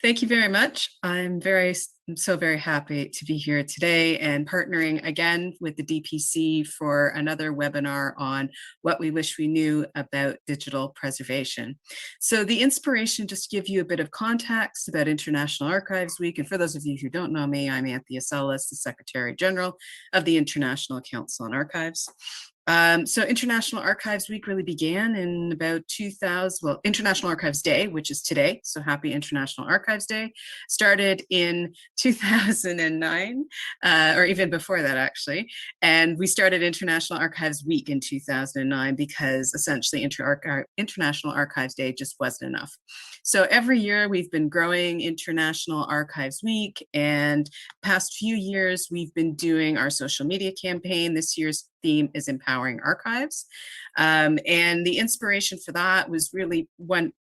Thank you very much. I'm so very happy to be here today and partnering again with the DPC for another webinar on what we wish we knew about digital preservation. So the inspiration, just to give you a bit of context about International Archives Week, and for those of you who don't know me, I'm Anthea Seles, the Secretary General of the International Council on Archives. So International Archives Week really began in about 2000, well, International Archives Day, which is today, so happy International Archives Day, started in 2009, or even before that actually, and we started International Archives Week in 2009 because essentially International Archives Day just wasn't enough. So every year we've been growing International Archives Week, and past few years we've been doing our social media campaign. This year's theme is Empowering Archives. And the inspiration for that was really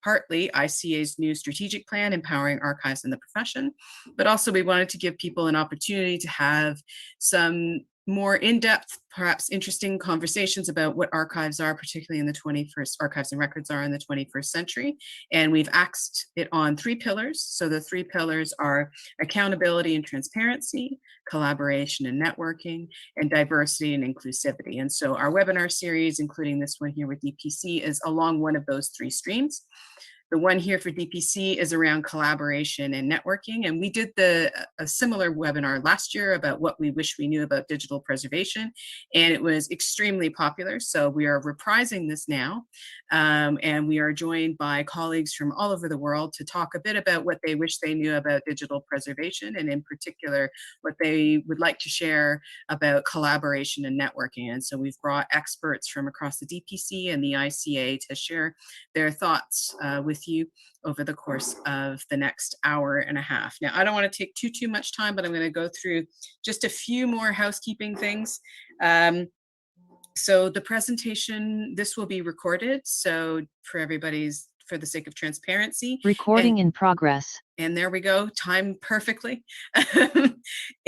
partly ICA's new strategic plan, Empowering Archives in the Profession, but also we wanted to give people an opportunity to have some more in-depth, perhaps interesting conversations about what archives are, particularly in the 21st, archives and records are in the 21st century. And we've axed it on 3 pillars. So the 3 pillars are accountability and transparency, collaboration and networking, and diversity and inclusivity. And so our webinar series, including this one here with DPC, is along one of those 3 streams. The one here for DPC is around collaboration and networking. And we did a similar webinar last year about what we wish we knew about digital preservation. And it was extremely popular. So we are reprising this now. And we are joined by colleagues from all over the world to talk a bit about what they wish they knew about digital preservation, and in particular, what they would like to share about collaboration and networking. And so we've brought experts from across the DPC and the ICA to share their thoughts with you over the course of the next hour and a half. Now, I don't want to take too much time, but I'm going to go through just a few more housekeeping things. So the presentation, this will be recorded. So for the sake of transparency. Recording in progress. And there we go, timed perfectly.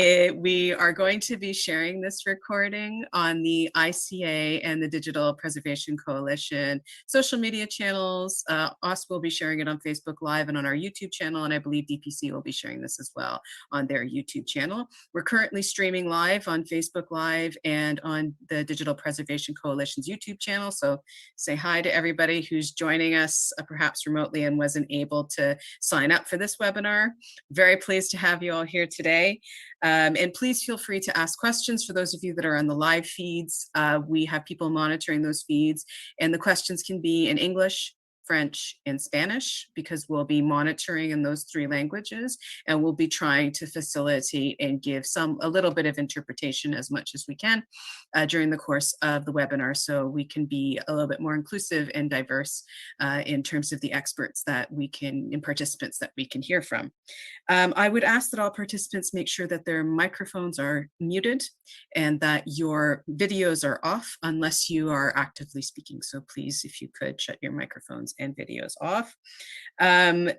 We are going to be sharing this recording on the ICA and the Digital Preservation Coalition social media channels. Us will be sharing it on Facebook Live and on our YouTube channel, and I believe DPC will be sharing this as well on their YouTube channel. We're currently streaming live on Facebook Live and on the Digital Preservation Coalition's YouTube channel, so say hi to everybody who's joining us, perhaps remotely, and wasn't able to sign up for this webinar. Very pleased to have you all here today. And please feel free to ask questions for those of you that are on the live feeds. We have people monitoring those feeds, and the questions can be in English, French, and Spanish, because we'll be monitoring in those 3 languages, and we'll be trying to facilitate and give a little bit of interpretation as much as we can during the course of the webinar, so we can be a little bit more inclusive and diverse in terms of the experts and participants that we can hear from. I would ask that all participants make sure that their microphones are muted and that your videos are off unless you are actively speaking. So please, if you could, shut your microphones and videos off.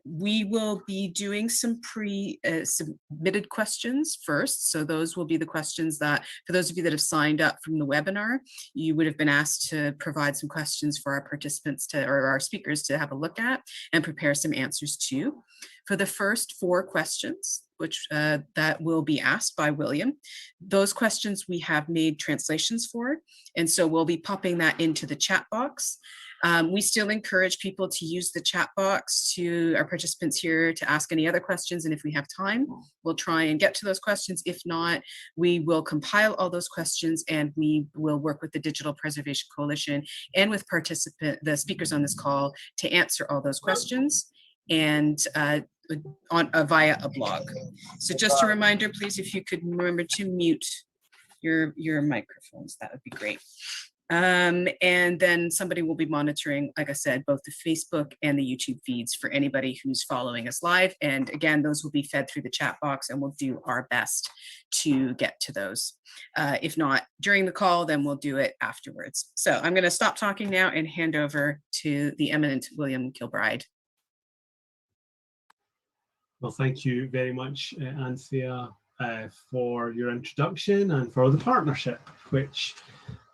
We will be doing some pre-submitted questions first. So those will be the questions that, for those of you that have signed up from the webinar, you would have been asked to provide some questions for our participants or our speakers to have a look at and prepare some answers to. For the first 4 questions, which that will be asked by William, those questions we have made translations for, and so we'll be popping that into the chat box. We still encourage people to use the chat box to our participants here to ask any other questions, and if we have time, we'll try and get to those questions. If not, we will compile all those questions and we will work with the Digital Preservation Coalition and with the speakers on this call to answer all those questions and via a blog. So just a reminder, please, if you could remember to mute your microphones, that would be great. And then somebody will be monitoring, like I said, both the Facebook and the YouTube feeds for anybody who's following us live. And again, those will be fed through the chat box, and we'll do our best to get to those. If not during the call, then we'll do it afterwards. So I'm going to stop talking now and hand over to the eminent William Kilbride. Well, thank you very much, Anthea, for your introduction and for the partnership which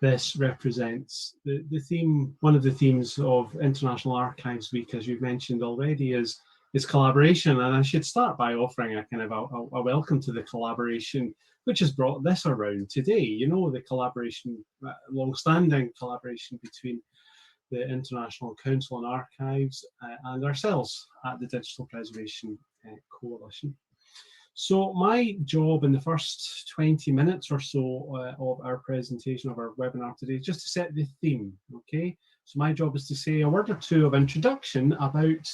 this represents. The theme, one of the themes of International Archives Week, as you've mentioned already, is is collaboration. And I should start by offering a kind of a welcome to the collaboration which has brought this around today. You know, the collaboration, long-standing collaboration between the International Council on Archives and ourselves at the Digital Preservation Coalition. So my job in the first 20 minutes or so of our presentation, of our webinar today, is just to set the theme, okay? So my job is to say a word or two of introduction about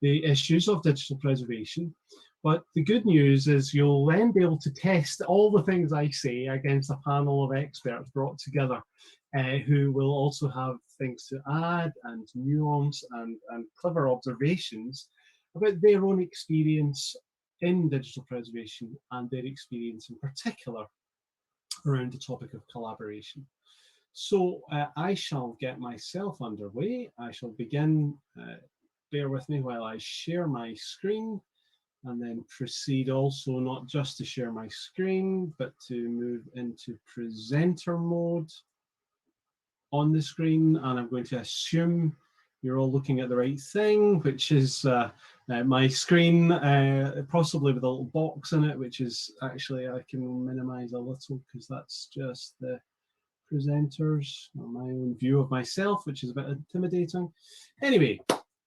the issues of digital preservation. But the good news is you'll then be able to test all the things I say against a panel of experts brought together who will also have things to add and nuance and clever observations about their own experience in digital preservation and their experience in particular around the topic of collaboration. So I shall get myself underway. I shall begin, bear with me while I share my screen, and then proceed also not just to share my screen, but to move into presenter mode on the screen. And I'm going to assume you're all looking at the right thing, which is my screen, possibly with a little box in it, which is actually, I can minimize a little because that's just the presenters, or my own view of myself, which is a bit intimidating. Anyway,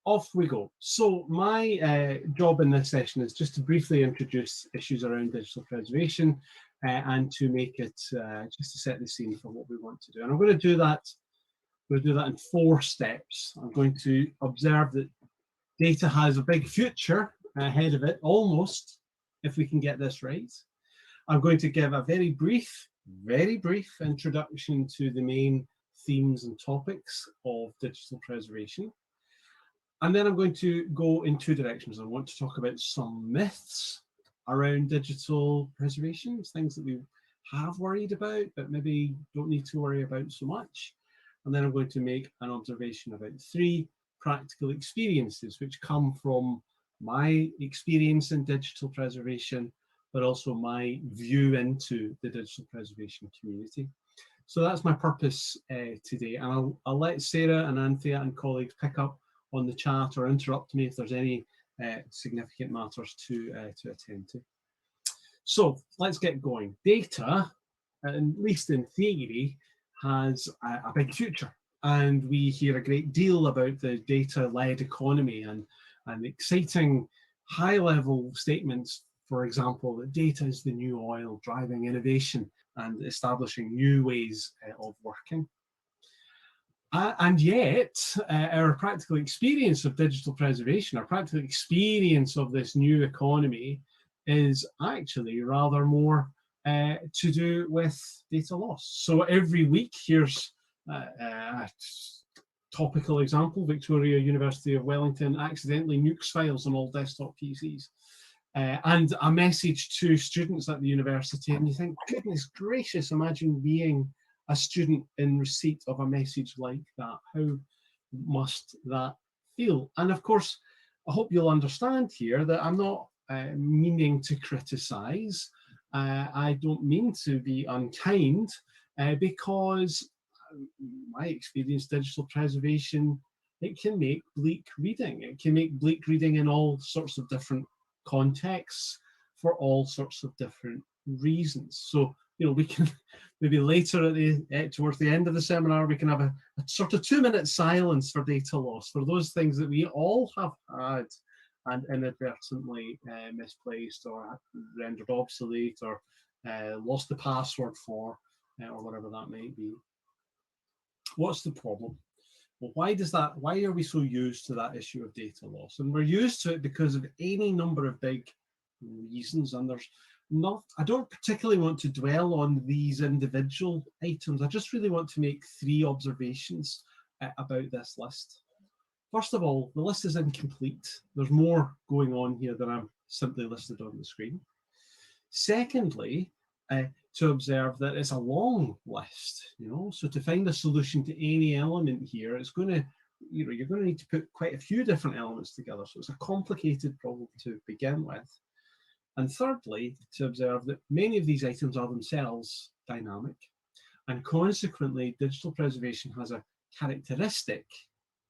off we go. So my job in this session is just to briefly introduce issues around digital preservation and to make it, just to set the scene for what we want to do. And I'm going to do that. We'll do that in 4 steps. I'm going to observe that data has a big future ahead of it, almost, if we can get this right. I'm going to give a very brief introduction to the main themes and topics of digital preservation. And then I'm going to go in 2 directions. I want to talk about some myths around digital preservation, things that we have worried about, but maybe don't need to worry about so much. And then I'm going to make an observation about 3 practical experiences which come from my experience in digital preservation, but also my view into the digital preservation community. So that's my purpose today. And I'll let Sarah and Anthea and colleagues pick up on the chat or interrupt me if there's any significant matters to attend to. So let's get going. Data, at least in theory, has a big future. And we hear a great deal about the data-led economy and exciting high-level statements, for example, that data is the new oil, driving innovation and establishing new ways of working. And yet, our practical experience of digital preservation, our practical experience of this new economy is actually rather more to do with data loss. So every week, here's a topical example: Victoria University of Wellington accidentally nukes files on all desktop PCs. And a message to students at the university, and you think, goodness gracious, imagine being a student in receipt of a message like that. How must that feel? And of course, I hope you'll understand here that I'm not meaning to criticize. I don't mean to be unkind, because my experience, digital preservation, it can make bleak reading. It can make bleak reading in all sorts of different contexts for all sorts of different reasons. So, you know, we can maybe later at the towards the end of the seminar, we can have a sort of 2-minute silence for data loss, for those things that we all have had and inadvertently misplaced or rendered obsolete or lost the password for, or whatever that might be. What's the problem? Well, why are we so used to that issue of data loss? And we're used to it because of any number of big reasons, and there's not, I don't particularly want to dwell on these individual items. I just really want to make 3 observations about this list. First of all, the list is incomplete. There's more going on here than I'm simply listed on the screen. Secondly, to observe that it's a long list, you know, so to find a solution to any element here, it's going to, you know, you're going to need to put quite a few different elements together. So it's a complicated problem to begin with. And thirdly, to observe that many of these items are themselves dynamic, and consequently, digital preservation has a characteristic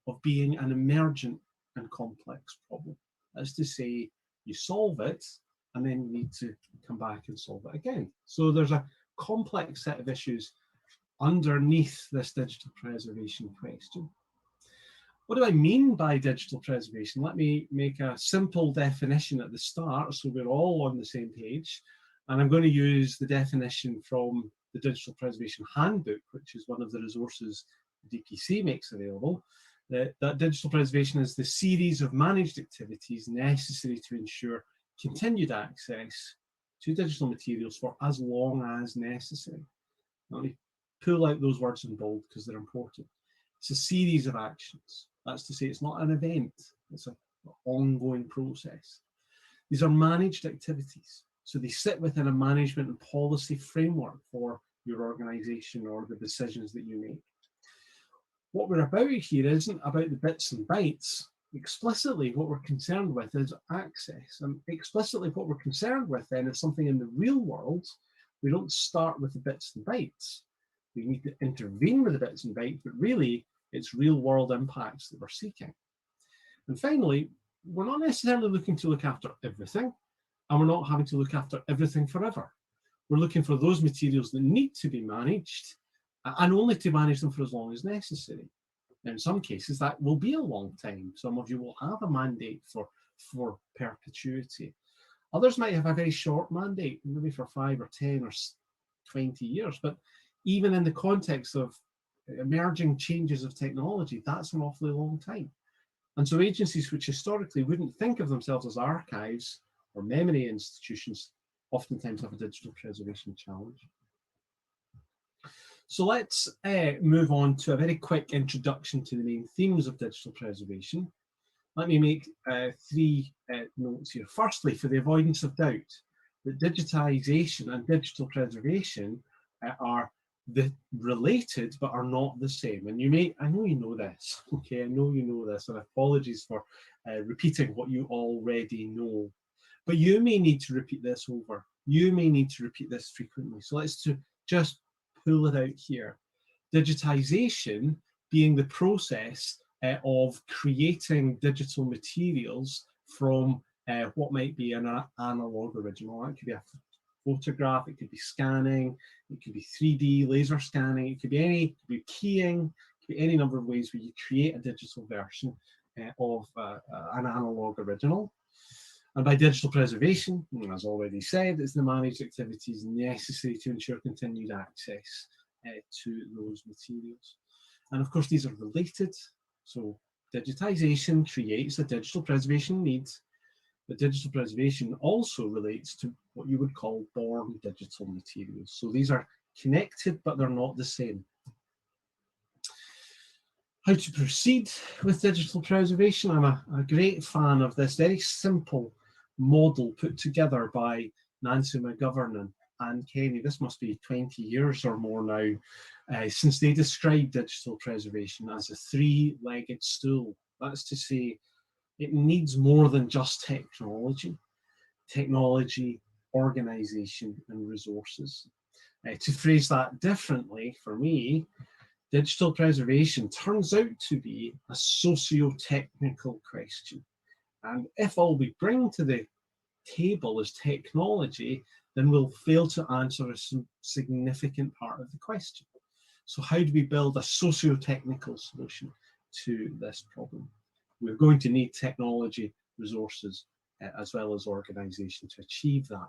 of being an emergent and complex problem. That's to say, you solve it, and then you need to come back and solve it again. So there's a complex set of issues underneath this digital preservation question. What do I mean by digital preservation? Let me make a simple definition at the start so we're all on the same page. And I'm going to use the definition from the Digital Preservation Handbook, which is one of the resources the DPC makes available. That digital preservation is the series of managed activities necessary to ensure continued access to digital materials for as long as necessary. Let me pull out those words in bold because they're important. It's a series of actions. That's to say, it's not an event, it's an ongoing process. These are managed activities. So they sit within a management and policy framework for your organization or the decisions that you make. What we're about here isn't about the bits and bytes. Explicitly, what we're concerned with is access. And explicitly, what we're concerned with then is something in the real world. We don't start with the bits and bytes. We need to intervene with the bits and bytes, but really, it's real world impacts that we're seeking. And finally, we're not necessarily looking to look after everything, and we're not having to look after everything forever. We're looking for those materials that need to be managed, and only to manage them for as long as necessary. Now, in some cases, that will be a long time. Some of you will have a mandate for perpetuity. Others might have a very short mandate, maybe for 5 or 10 or 20 years. But even in the context of emerging changes of technology, that's an awfully long time. And so agencies which historically wouldn't think of themselves as archives or memory institutions oftentimes have a digital preservation challenge. So let's move on to a very quick introduction to the main themes of digital preservation. Let me make 3 notes here. Firstly, for the avoidance of doubt, that digitization and digital preservation are related but are not the same. And you may, I know you know this, okay, I know you know this, and apologies for repeating what you already know. But you may need to repeat this over. You may need to repeat this frequently. So let's just pull it out here. Digitization being the process of creating digital materials from what might be an analog original. That could be a photograph, it could be scanning, it could be 3D laser scanning, it could be keying, it could be any number of ways where you create a digital version of an analog original. And by digital preservation, as already said, it's the managed activities necessary to ensure continued access to those materials. And of course, these are related. So digitization creates a digital preservation need, but digital preservation also relates to what you would call born digital materials. So these are connected, but they're not the same. How to proceed with digital preservation? I'm a great fan of this very simple model put together by Nancy McGovern and Kenny. This must be 20 years or more now since they described digital preservation as a 3-legged stool. That's to say, it needs more than just technology, organization, and resources. To phrase that differently, for me, digital preservation turns out to be a socio-technical question. And if all we bring to the table is technology, then we'll fail to answer a significant part of the question. So how do we build a socio-technical solution to this problem? We're going to need technology, resources, as well as organization to achieve that.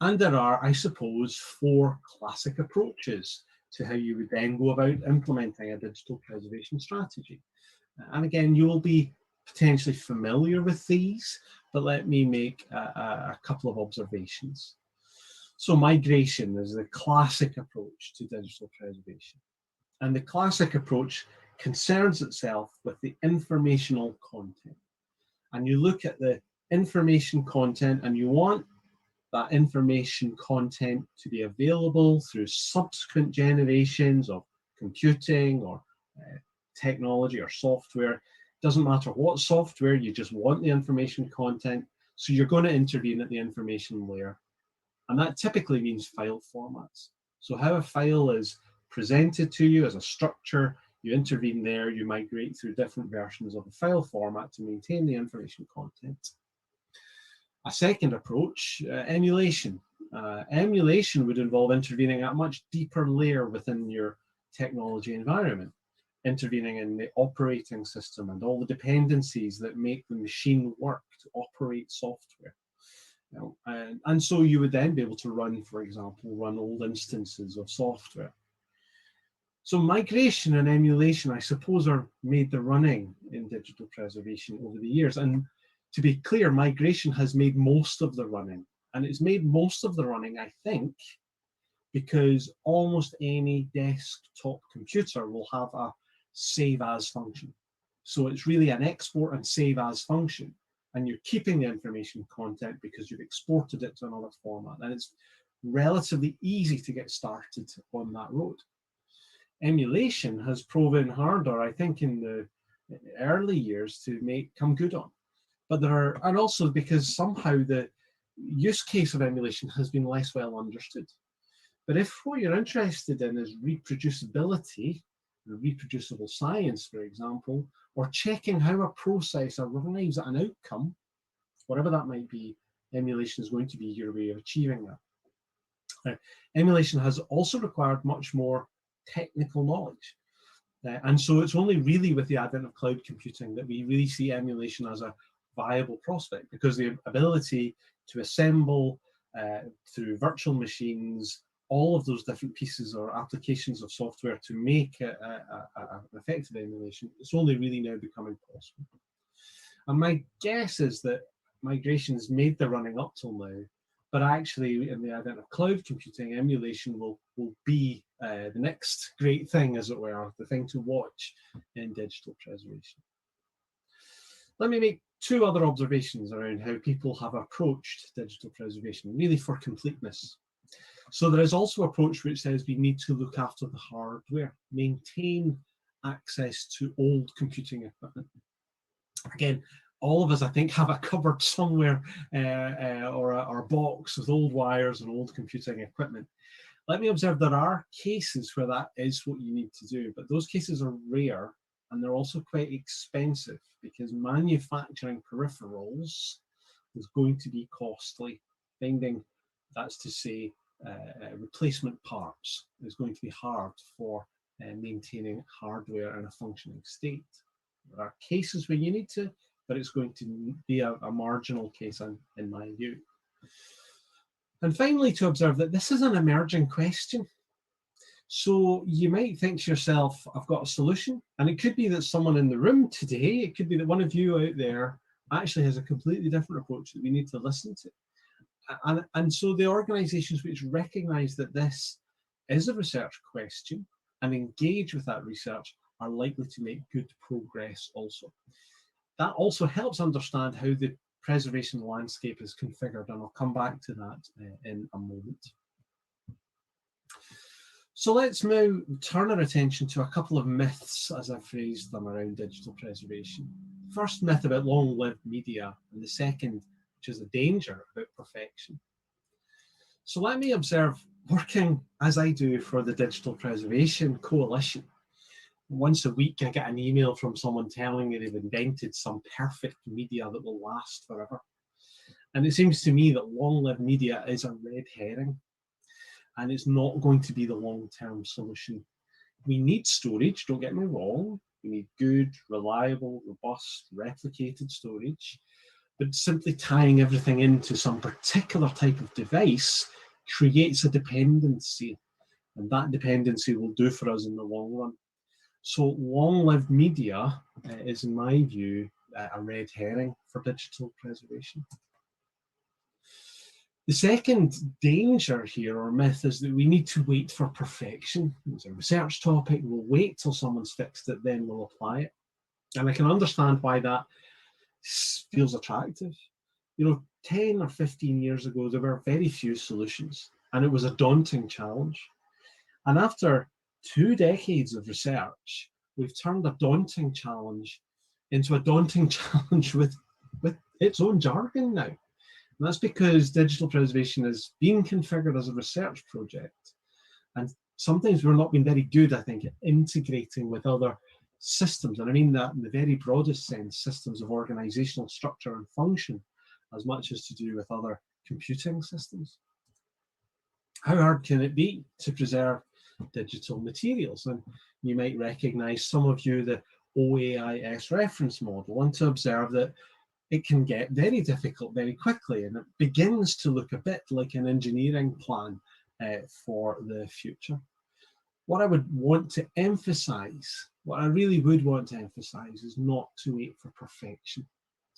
And there are, I suppose, 4 classic approaches to how you would then go about implementing a digital preservation strategy. And again, you will be potentially familiar with these, but let me make a couple of observations. So migration is the classic approach to digital preservation. And the classic approach concerns itself with the informational content. And you look at the information content and you want that information content to be available through subsequent generations of computing or technology or software. Doesn't matter what software, you just want the information content. So you're going to intervene at the information layer. And that typically means file formats. So how a file is presented to you as a structure You intervene there, you migrate through different versions of the file format to maintain the information content. A second approach, emulation. Emulation would involve intervening at a much deeper layer within your technology environment, intervening in the operating system and all the dependencies that make the machine work to operate software. And so you would then be able to run, for example, old instances of software. So migration and emulation, I suppose, are made the running in digital preservation over the years. And to be clear, migration has made most of the running. And it's made most of the running, I think, because almost any desktop computer will have a save as function. So it's really an export and save as function. And you're keeping the information content because you've exported it to another format. And it's relatively easy to get started on that road. Emulation has proven harder, I think, in the early years to come good on. But and also because somehow the use case of emulation has been less well understood. But if what you're interested in is reproducibility, reproducible science, for example, or checking how a process arrives at an outcome, whatever that might be, emulation is going to be your way of achieving that. Emulation has also required much more technical knowledge. And so it's only really with the advent of cloud computing that we really see emulation as a viable prospect, because the ability to assemble through virtual machines all of those different pieces or applications of software to make an effective emulation, it's only really now becoming possible. And my guess is that migration has made the running up till now, but actually in the advent of cloud computing, emulation will be the next great thing, as it were, the thing to watch in digital preservation. Let me make two other observations around how people have approached digital preservation, really for completeness. So there is also an approach which says we need to look after the hardware, maintain access to old computing equipment. Again, all of us, I think, have a cupboard somewhere or a box with old wires and old computing equipment. Let me observe there are cases where that is what you need to do, but those cases are rare and they're also quite expensive because manufacturing peripherals is going to be costly. Finding, that's to say, replacement parts is going to be hard for maintaining hardware in a functioning state. There are cases where you need to, but it's going to be a marginal case in my view. And finally, to observe that this is an emerging question. So you might think to yourself, I've got a solution, and it could be that someone in the room today, it could be that one of you out there actually has a completely different approach that we need to listen to. And so the organizations which recognize that this is a research question and engage with that research are likely to make good progress also. That also helps understand how the preservation landscape is configured, and I'll come back to that in a moment. So let's now turn our attention to a couple of myths, as I've phrased them, around digital preservation. First myth about long-lived media, and the second, which is the danger about perfection. So let me observe, working as I do for the Digital Preservation Coalition, once a week I get an email from someone telling me they've invented some perfect media that will last forever. And it seems to me that long-lived media is a red herring, and it's not going to be the long-term solution. We need storage, don't get me wrong. We need good, reliable, robust, replicated storage. But simply tying everything into some particular type of device creates a dependency, and that dependency will do for us in the long run. So long-lived media is, in my view, a red herring for digital preservation. The second danger here, or myth, is that we need to wait for perfection. It's a research topic, we'll wait till someone's fixed it, then we'll apply it. And I can understand why that feels attractive. You know, 10 or 15 years ago, there were very few solutions, and it was a daunting challenge. And after 2 decades of research, we've turned a daunting challenge into a daunting challenge with its own jargon now. And that's because digital preservation is being configured as a research project. And sometimes we're not being very good, I think, at integrating with other systems. And I mean that in the very broadest sense, systems of organizational structure and function, as much as to do with other computing systems. How hard can it be to preserve digital materials? And you might recognize, some of you, the OAIS reference model, and to observe that it can get very difficult very quickly, and it begins to look a bit like an engineering plan for the future. What I would want to emphasize, what I really would want to emphasize, is not to wait for perfection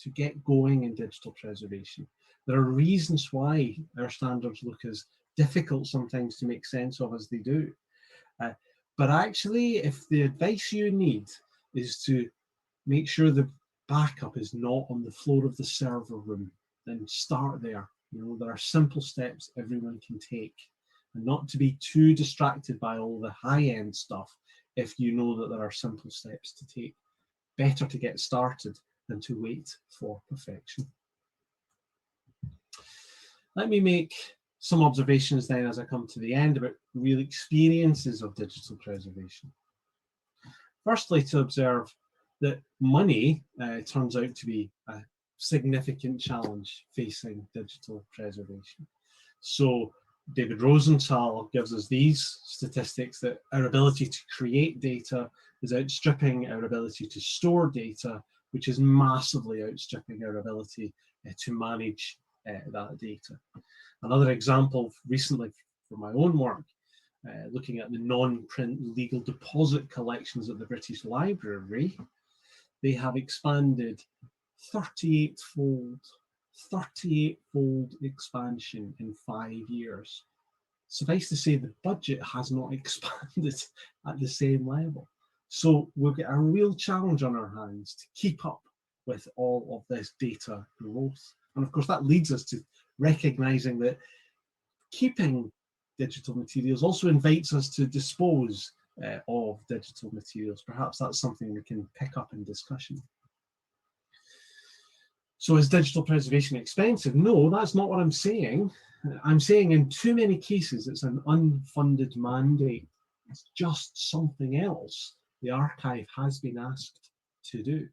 to get going in digital preservation. There are reasons why our standards look as difficult sometimes to make sense of as they do. But actually, if the advice you need is to make sure the backup is not on the floor of the server room, then start there. You know, there are simple steps everyone can take, and not to be too distracted by all the high-end stuff if you know that there are simple steps to take. Better to get started than to wait for perfection. Let me make some observations then as I come to the end about real experiences of digital preservation. Firstly, to observe that money turns out to be a significant challenge facing digital preservation. So David Rosenthal gives us these statistics, that our ability to create data is outstripping our ability to store data, which is massively outstripping our ability to manage that data. Another example recently for my own work, looking at the non-print legal deposit collections at the British Library, they have expanded 38-fold expansion in 5 years. Suffice to say, the budget has not expanded at the same level. So we'll get a real challenge on our hands to keep up with all of this data growth. And of course, that leads us to recognizing that keeping digital materials also invites us to dispose of digital materials. Perhaps that's something we can pick up in discussion. So is digital preservation expensive? No, that's not what I'm saying. I'm saying in too many cases it's an unfunded mandate. It's just something else the archive has been asked to do.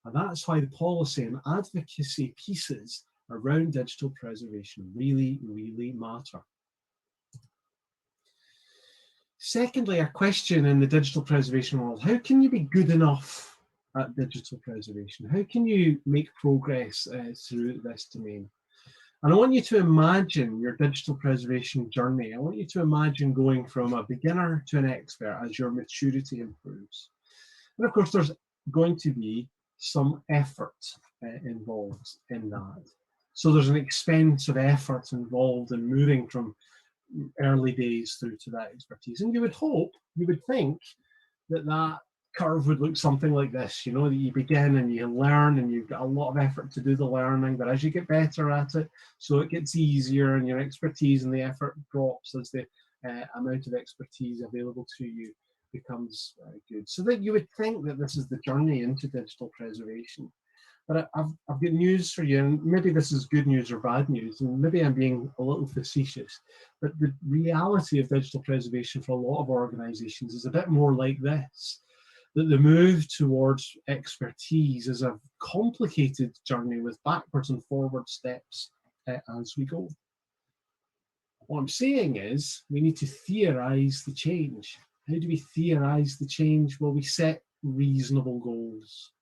And that's why the policy and advocacy pieces around digital preservation really, really matter. Secondly, a question in the digital preservation world: how can you be good enough at digital preservation? How can you make progress through this domain? And I want you to imagine your digital preservation journey. I want you to imagine going from a beginner to an expert as your maturity improves. And of course, there's going to be some effort involved in that. So there's an expense of effort involved in moving from early days through to that expertise. And you would hope, you would think that that curve would look something like this, you know, that you begin and you learn and you've got a lot of effort to do the learning, but as you get better at it, so it gets easier and your expertise and the effort drops as the amount of expertise available to you becomes good. So that you would think that this is the journey into digital preservation. But I've got news for you, and maybe this is good news or bad news, and maybe I'm being a little facetious, but the reality of digital preservation for a lot of organizations is a bit more like this, that the move towards expertise is a complicated journey with backwards and forward steps as we go. What I'm saying is we need to theorize the change. How do we theorize the change? Well, we set reasonable goals.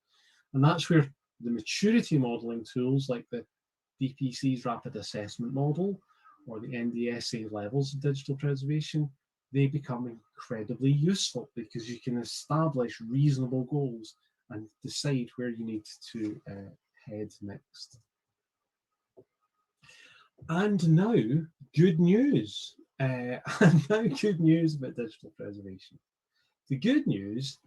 And that's where the maturity modeling tools like the DPC's rapid assessment model or the NDSA levels of digital preservation, they become incredibly useful because you can establish reasonable goals and decide where you need to head next. And now, good news. Good news about digital preservation. The good news: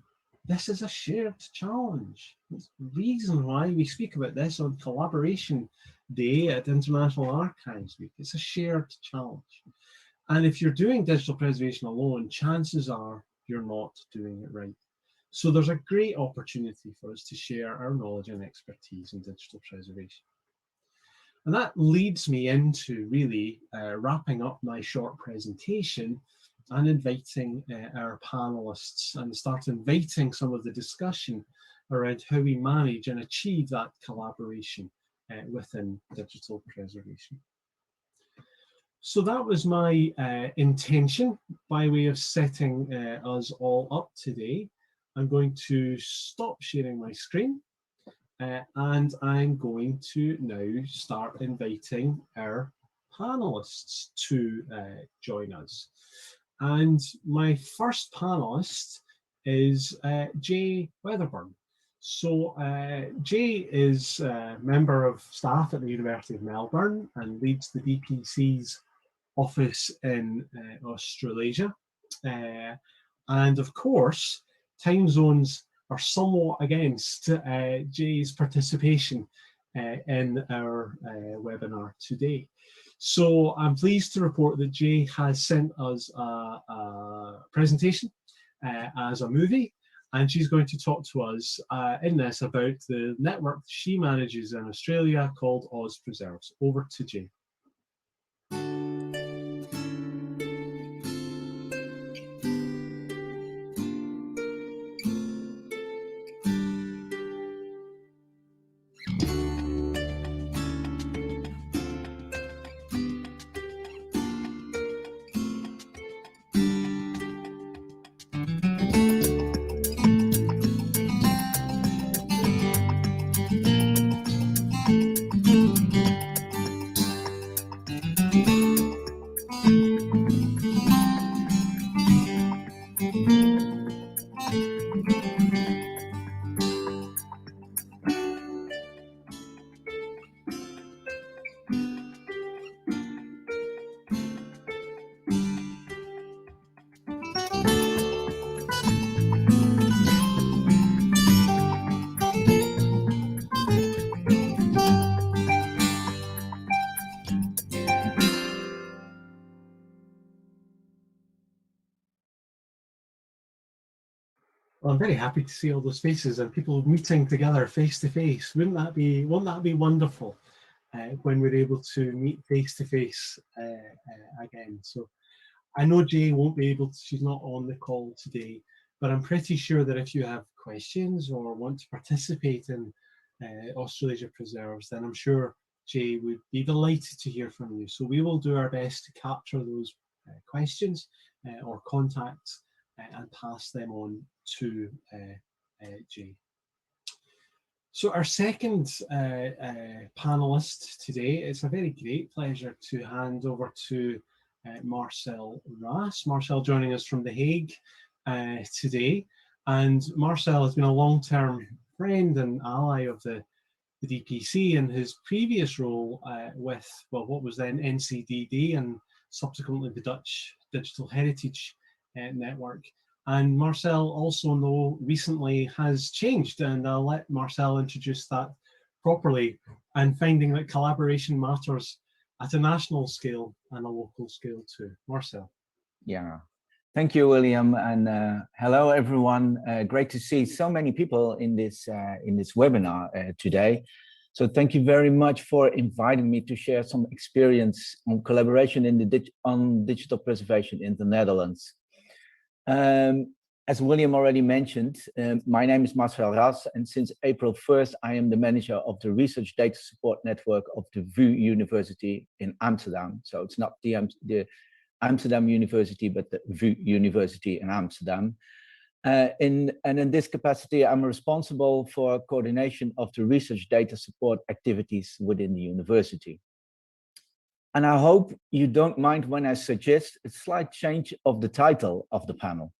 this is a shared challenge. That's the reason why we speak about this on Collaboration Day at International Archives Week. It's a shared challenge. And if you're doing digital preservation alone, chances are you're not doing it right. So there's a great opportunity for us to share our knowledge and expertise in digital preservation. And that leads me into really wrapping up my short presentation and inviting our panelists, and start inviting some of the discussion around how we manage and achieve that collaboration within digital preservation. So that was my intention by way of setting us all up today. I'm going to stop sharing my screen and I'm going to now start inviting our panelists to join us. And my first panelist is Jay Weatherburn. So Jay is a member of staff at the University of Melbourne and leads the DPC's office in Australasia. And of course, time zones are somewhat against Jay's participation in our webinar today. So I'm pleased to report that Jay has sent us a presentation as a movie, and she's going to talk to us in this about the network she manages in Australia called Oz Preserves. Over to Jay. Well, I'm very happy to see all those faces and people meeting together face to face. Wouldn't that be wonderful when we're able to meet face to face again? So I know Jay won't be able to, she's not on the call today, but I'm pretty sure that if you have questions or want to participate in Australasia Preserves, then I'm sure Jay would be delighted to hear from you. So we will do our best to capture those questions or contacts and pass them on to Jay. So our second panelist today, it's a very great pleasure to hand over to Marcel Ras. Marcel joining us from The Hague today. And Marcel has been a long-term friend and ally of the DPC in his previous role with, well, what was then NCDD and subsequently the Dutch Digital Heritage Network. And Marcel also, though, recently has changed, and I'll let Marcel introduce that properly, and finding that collaboration matters at a national scale and a local scale too. Marcel. Yeah, thank you, William, and hello, everyone. Great to see so many people in this webinar today. So thank you very much for inviting me to share some experience on collaboration in on digital preservation in the Netherlands. As William already mentioned, my name is Marcel Ras, and since April 1st, I am the manager of the Research Data Support Network of the VU University in Amsterdam. So it's not the Amsterdam University, but the VU University in Amsterdam. In this capacity, I'm responsible for coordination of the research data support activities within the university. And I hope you don't mind when I suggest a slight change of the title of the panel.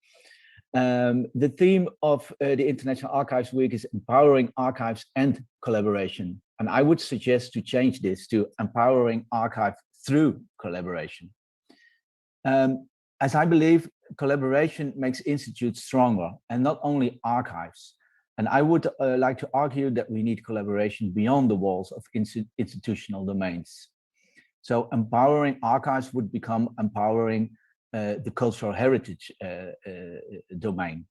The theme of the International Archives Week is empowering archives and collaboration. And I would suggest to change this to empowering archive through collaboration. As I believe collaboration institutes institutes stronger, and not only archives. And I would like to argue that we need collaboration beyond the walls of institutional domains. So empowering archives would become empowering the cultural heritage domain.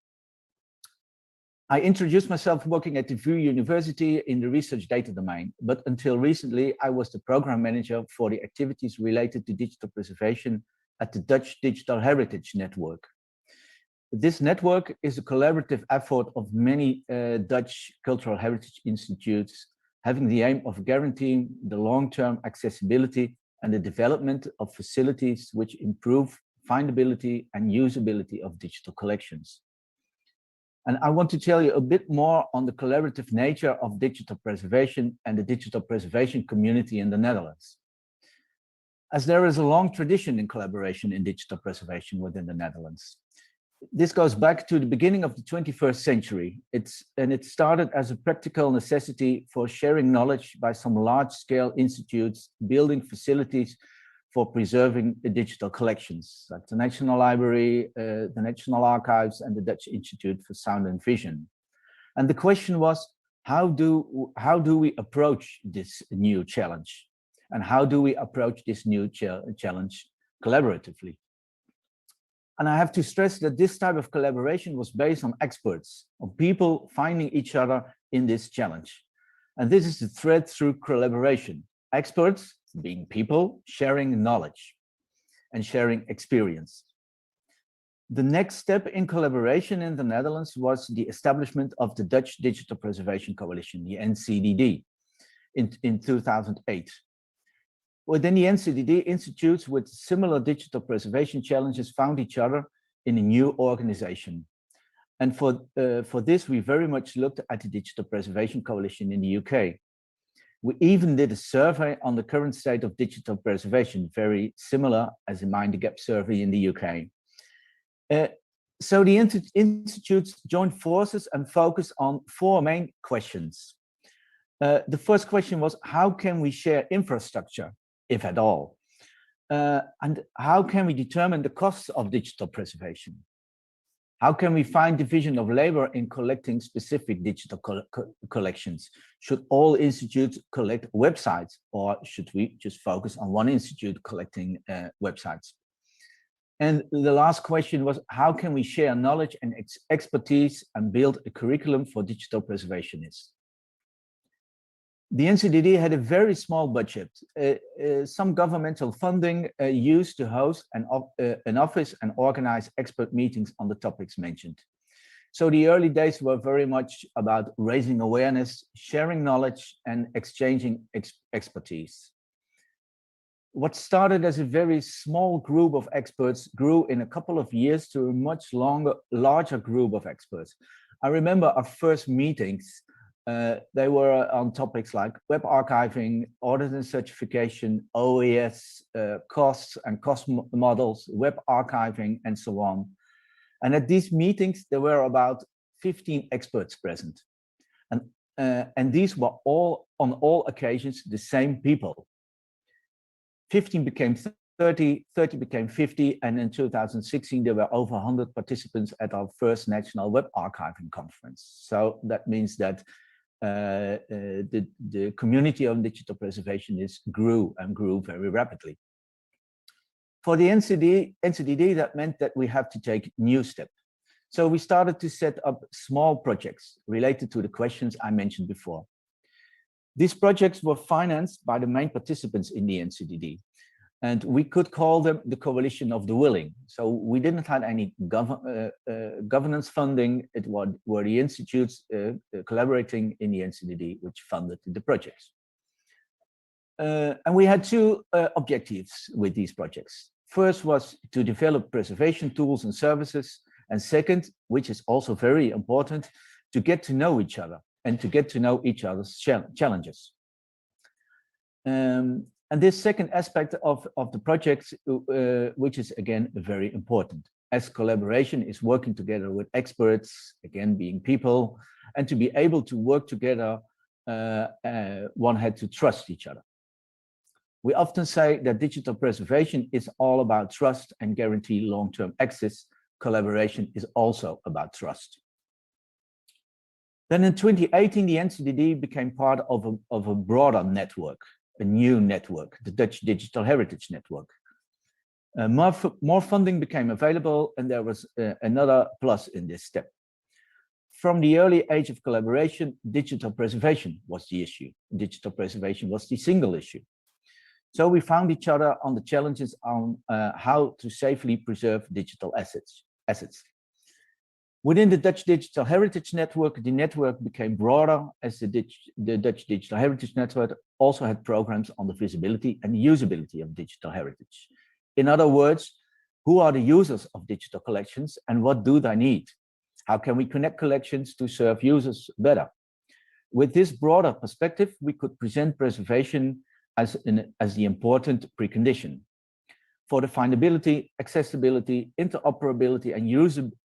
I introduced myself working at the VU University in the research data domain, but until recently, I was the program manager for the activities related to digital preservation at the Dutch Digital Heritage Network. This network is a collaborative effort of many Dutch cultural heritage institutes having the aim of guaranteeing the long-term accessibility and the development of facilities which improve findability and usability of digital collections. And I want to tell you a bit more on the collaborative nature of digital preservation and the digital preservation community in the Netherlands. As there is a long tradition in collaboration in digital preservation within the Netherlands. This goes back to the beginning of the 21st century. It started as a practical necessity for sharing knowledge by some large-scale institutes building facilities for preserving the digital collections, like the National Library, the National Archives, and the Dutch Institute for Sound and Vision. And the question was, how do we approach this new challenge? And how do we approach this new challenge collaboratively? And I have to stress that this type of collaboration was based on experts, on people finding each other in this challenge. And this is the thread through collaboration. Experts being people sharing knowledge and sharing experience. The next step in collaboration in the Netherlands was the establishment of the Dutch Digital Preservation Coalition, the NCDD, in 2008. Within the NCDD, institutes with similar digital preservation challenges found each other in a new organization. And for this, we very much looked at the Digital Preservation Coalition in the UK. We even did a survey on the current state of digital preservation, very similar as the Mind the Gap survey in the UK. So the institutes joined forces and focused on four main questions. The first question was, how can we share infrastructure, if at all? And how can we determine the costs of digital preservation? How can we find division of labor in collecting specific digital collections? Should all institutes collect websites, or should we just focus on one institute collecting websites? And the last question was, how can we share knowledge and expertise and build a curriculum for digital preservationists? The NCDD had a very small budget, some governmental funding used to host an office and organize expert meetings on the topics mentioned. So the early days were very much about raising awareness, sharing knowledge, and exchanging expertise. What started as a very small group of experts grew in a couple of years to a much larger group of experts. I remember our first meetings. They were on topics like web archiving, audit and certification, OES, costs and cost models, web archiving, and so on. And at these meetings, there were about 15 experts present. And these were all, on all occasions, the same people. 15 became 30, 30 became 50, and in 2016, there were over 100 participants at our first National Web Archiving Conference. So that means that the community on digital preservation grew and grew very rapidly. For the NCDD, that meant that we have to take new steps. So we started to set up small projects related to the questions I mentioned before. These projects were financed by the main participants in the NCDD, and we could call them the Coalition of the Willing. So we didn't have any governance funding. It were the institutes collaborating in the NCDD which funded the projects. And we had two objectives with these projects. First was to develop preservation tools and services. And second, which is also very important, to get to know each other and to get to know each other's challenges. And this second aspect of the project, which is again very important, as collaboration is working together with experts, again being people, and to be able to work together, one had to trust each other. We often say that digital preservation is all about trust and guarantee long-term access. Collaboration is also about trust. Then in 2018, the NCDD became part of a broader network, a new network, the Dutch Digital Heritage Network. More funding became available, and there was another plus in this step. From the early age of collaboration, digital preservation was the issue. Digital preservation was the single issue. So we found each other on the challenges on how to safely preserve digital assets. Within the Dutch Digital Heritage Network, the network became broader as the Dutch Digital Heritage Network also had programs on the visibility and usability of digital heritage. In other words, who are the users of digital collections and what do they need? How can we connect collections to serve users better? With this broader perspective, we could present preservation as the important precondition for the findability, accessibility, interoperability, and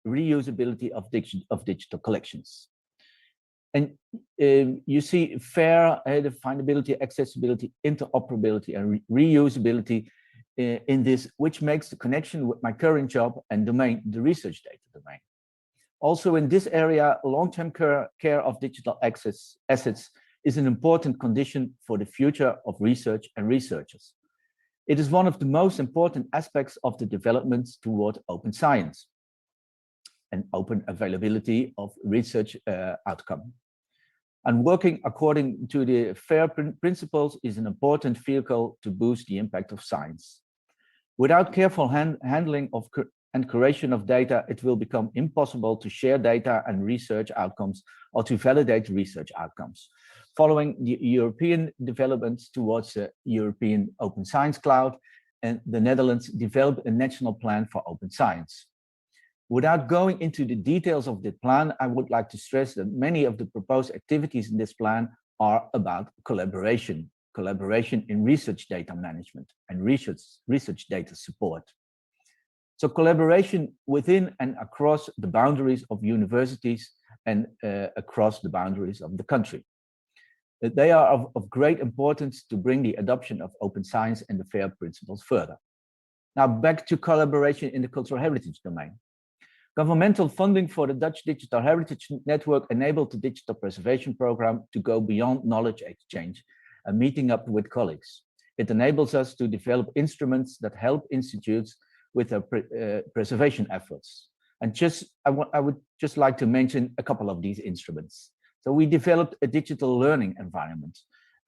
reusability of digital collections. And you see the findability, accessibility, interoperability, and reusability in this, which makes the connection with my current job and domain, the research data domain. Also in this area, long-term care of digital assets is an important condition for the future of research and researchers. It is one of the most important aspects of the developments toward open science and open availability of research outcome. And working according to the FAIR principles is an important vehicle to boost the impact of science. Without careful handling of and curation of data, it will become impossible to share data and research outcomes or to validate research outcomes. Following the European developments towards the European Open Science Cloud, and the Netherlands developed a national plan for open science. Without going into the details of the plan, I would like to stress that many of the proposed activities in this plan are about collaboration in research data management and research data support. So collaboration within and across the boundaries of universities and across the boundaries of the country. They are of great importance to bring the adoption of open science and the FAIR principles further. Now back to collaboration in the cultural heritage domain. Governmental funding for the Dutch Digital Heritage Network enabled the digital preservation program to go beyond knowledge exchange and meeting up with colleagues. It enables us to develop instruments that help institutes with their preservation efforts. And I would just like to mention a couple of these instruments. So we developed a digital learning environment,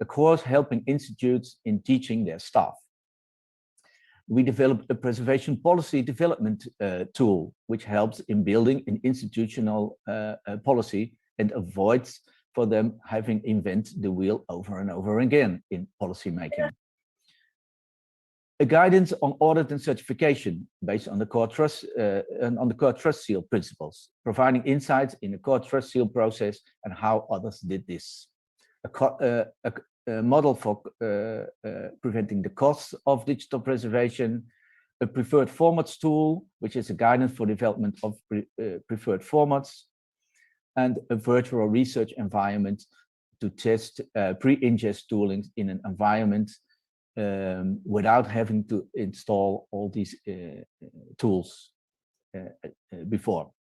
a course helping institutes in teaching their staff. We developed a preservation policy development tool, which helps in building an institutional policy and avoids for them having invent the wheel over and over again in policy making. A guidance on audit and certification based on the core trust seal principles, providing insights in the core trust seal process and how others did this. A model for preventing the costs of digital preservation, a preferred formats tool, which is a guidance for development of preferred formats, and a virtual research environment to test pre-ingest toolings in an environment without having to install all these tools before.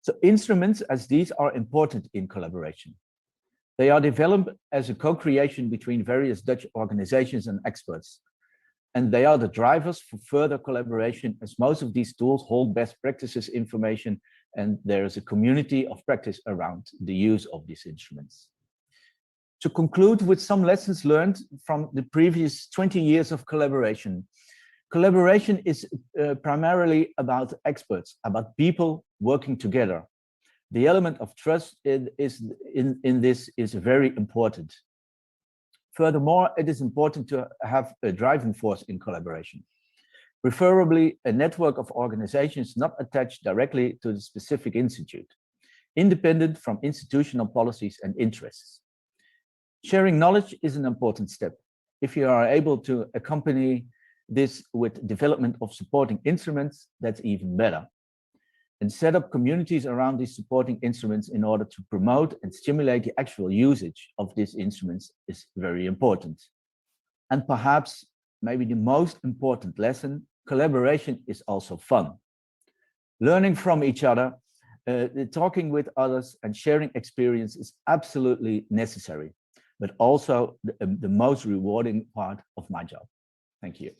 So instruments as these are important in collaboration. They are developed as a co-creation between various Dutch organizations and experts. And they are the drivers for further collaboration, as most of these tools hold best practices information, and there is a community of practice around the use of these instruments. To conclude with some lessons learned from the previous 20 years of collaboration. Collaboration is primarily about experts, about people working together. The element of trust in this is very important. Furthermore, it is important to have a driving force in collaboration. Preferably a network of organizations not attached directly to the specific institute, independent from institutional policies and interests. Sharing knowledge is an important step. If you are able to accompany this with development of supporting instruments, that's even better. And set up communities around these supporting instruments in order to promote and stimulate the actual usage of these instruments is very important. And perhaps maybe the most important lesson, collaboration is also fun. Learning from each other, talking with others and sharing experience is absolutely necessary, but also the most rewarding part of my job. Thank you.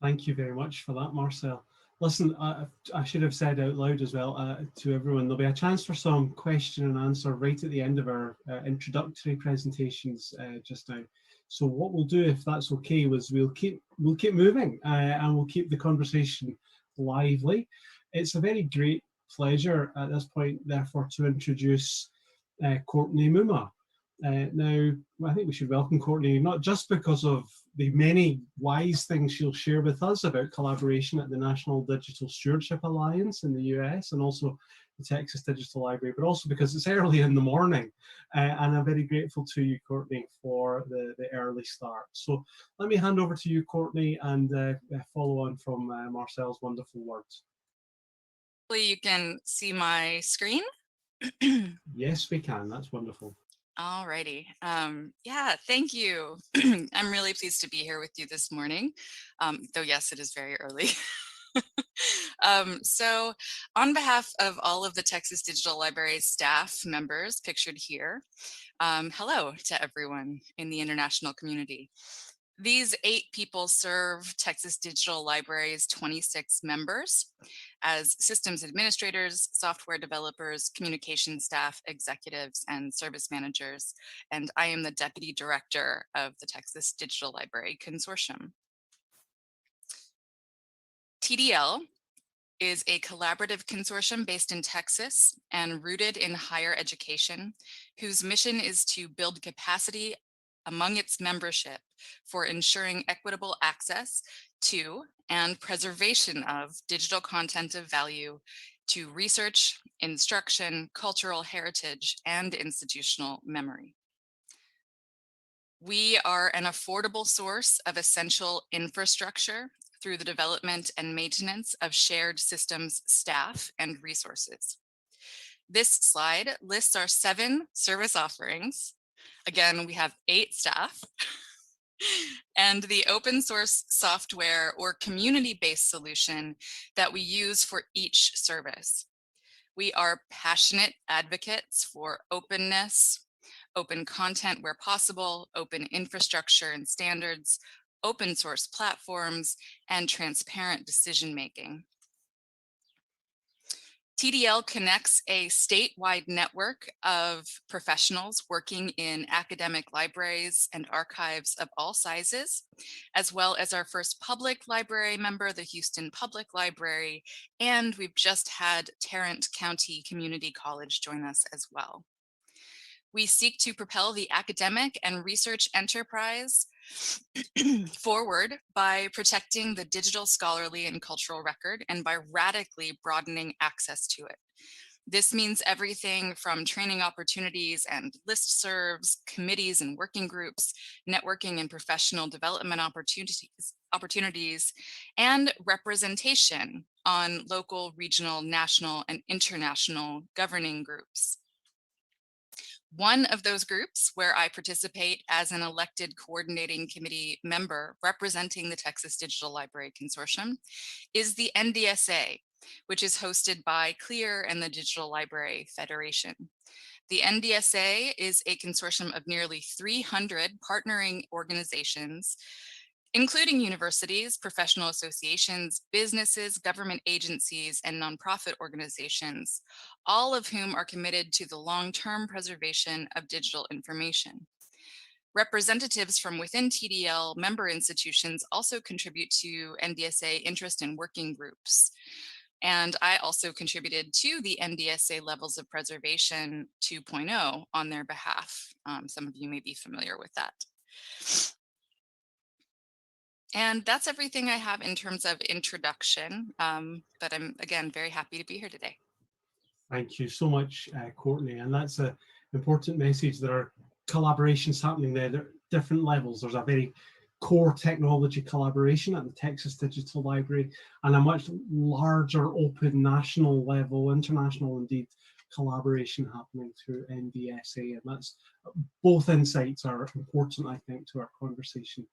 Thank you very much for that, Marcel. Listen, I should have said out loud as well to everyone, there'll be a chance for some question and answer right at the end of our introductory presentations just now. So what we'll do, if that's okay, was we'll keep moving and we'll keep the conversation lively. It's a very great pleasure at this point, therefore, to introduce Courtney Mumma. Now, I think we should welcome Courtney, not just because of the many wise things she'll share with us about collaboration at the National Digital Stewardship Alliance in the US and also the Texas Digital Library, but also because it's early in the morning. And I'm very grateful to you, Courtney, for the early start. So let me hand over to you, Courtney, and follow on from Marcel's wonderful words. You can see my screen. Yes, we can. That's wonderful. All righty. Yeah, thank you. I'm really pleased to be here with you this morning, though yes, it is very early. So on behalf of all of the Texas Digital Library staff members pictured here, hello to everyone in the international community. These 8 people serve Texas Digital Library's 26 members as systems administrators, software developers, communication staff, executives, and service managers. And I am the deputy director of the Texas Digital Library Consortium. TDL is a collaborative consortium based in Texas and rooted in higher education, whose mission is to build capacity among its membership for ensuring equitable access to and preservation of digital content of value to research, instruction, cultural heritage, and institutional memory. We are an affordable source of essential infrastructure through the development and maintenance of shared systems, staff, and resources. This slide lists our 7 service offerings. Again, we have 8 staff. And the open source software or community-based solution that we use for each service. We are passionate advocates for openness, open content where possible, open infrastructure and standards, open source platforms, and transparent decision-making. TDL connects a statewide network of professionals working in academic libraries and archives of all sizes, as well as our first public library member, the Houston Public Library, and we've just had Tarrant County Community College join us as well. We seek to propel the academic and research enterprise forward by protecting the digital, scholarly, and cultural record and by radically broadening access to it. This means everything from training opportunities and listservs, committees and working groups, networking and professional development opportunities, and representation on local, regional, national, and international governing groups. One of those groups where I participate as an elected coordinating committee member representing the Texas Digital Library Consortium is the NDSA, which is hosted by CLEAR and the Digital Library Federation. The NDSA is a consortium of nearly 300 partnering organizations, including universities, professional associations, businesses, government agencies, and nonprofit organizations, all of whom are committed to the long-term preservation of digital information. Representatives from within TDL member institutions also contribute to NDSA interest in working groups. And I also contributed to the NDSA Levels of Preservation 2.0 on their behalf. Some of you may be familiar with that. And that's everything I have in terms of introduction, but I'm, again, very happy to be here today. Thank you so much, Courtney. And that's an important message. There are collaborations happening there. There are different levels. There's a very core technology collaboration at the Texas Digital Library and a much larger open national level, international indeed, collaboration happening through NDSA. And that's, both insights are important, I think, to our conversation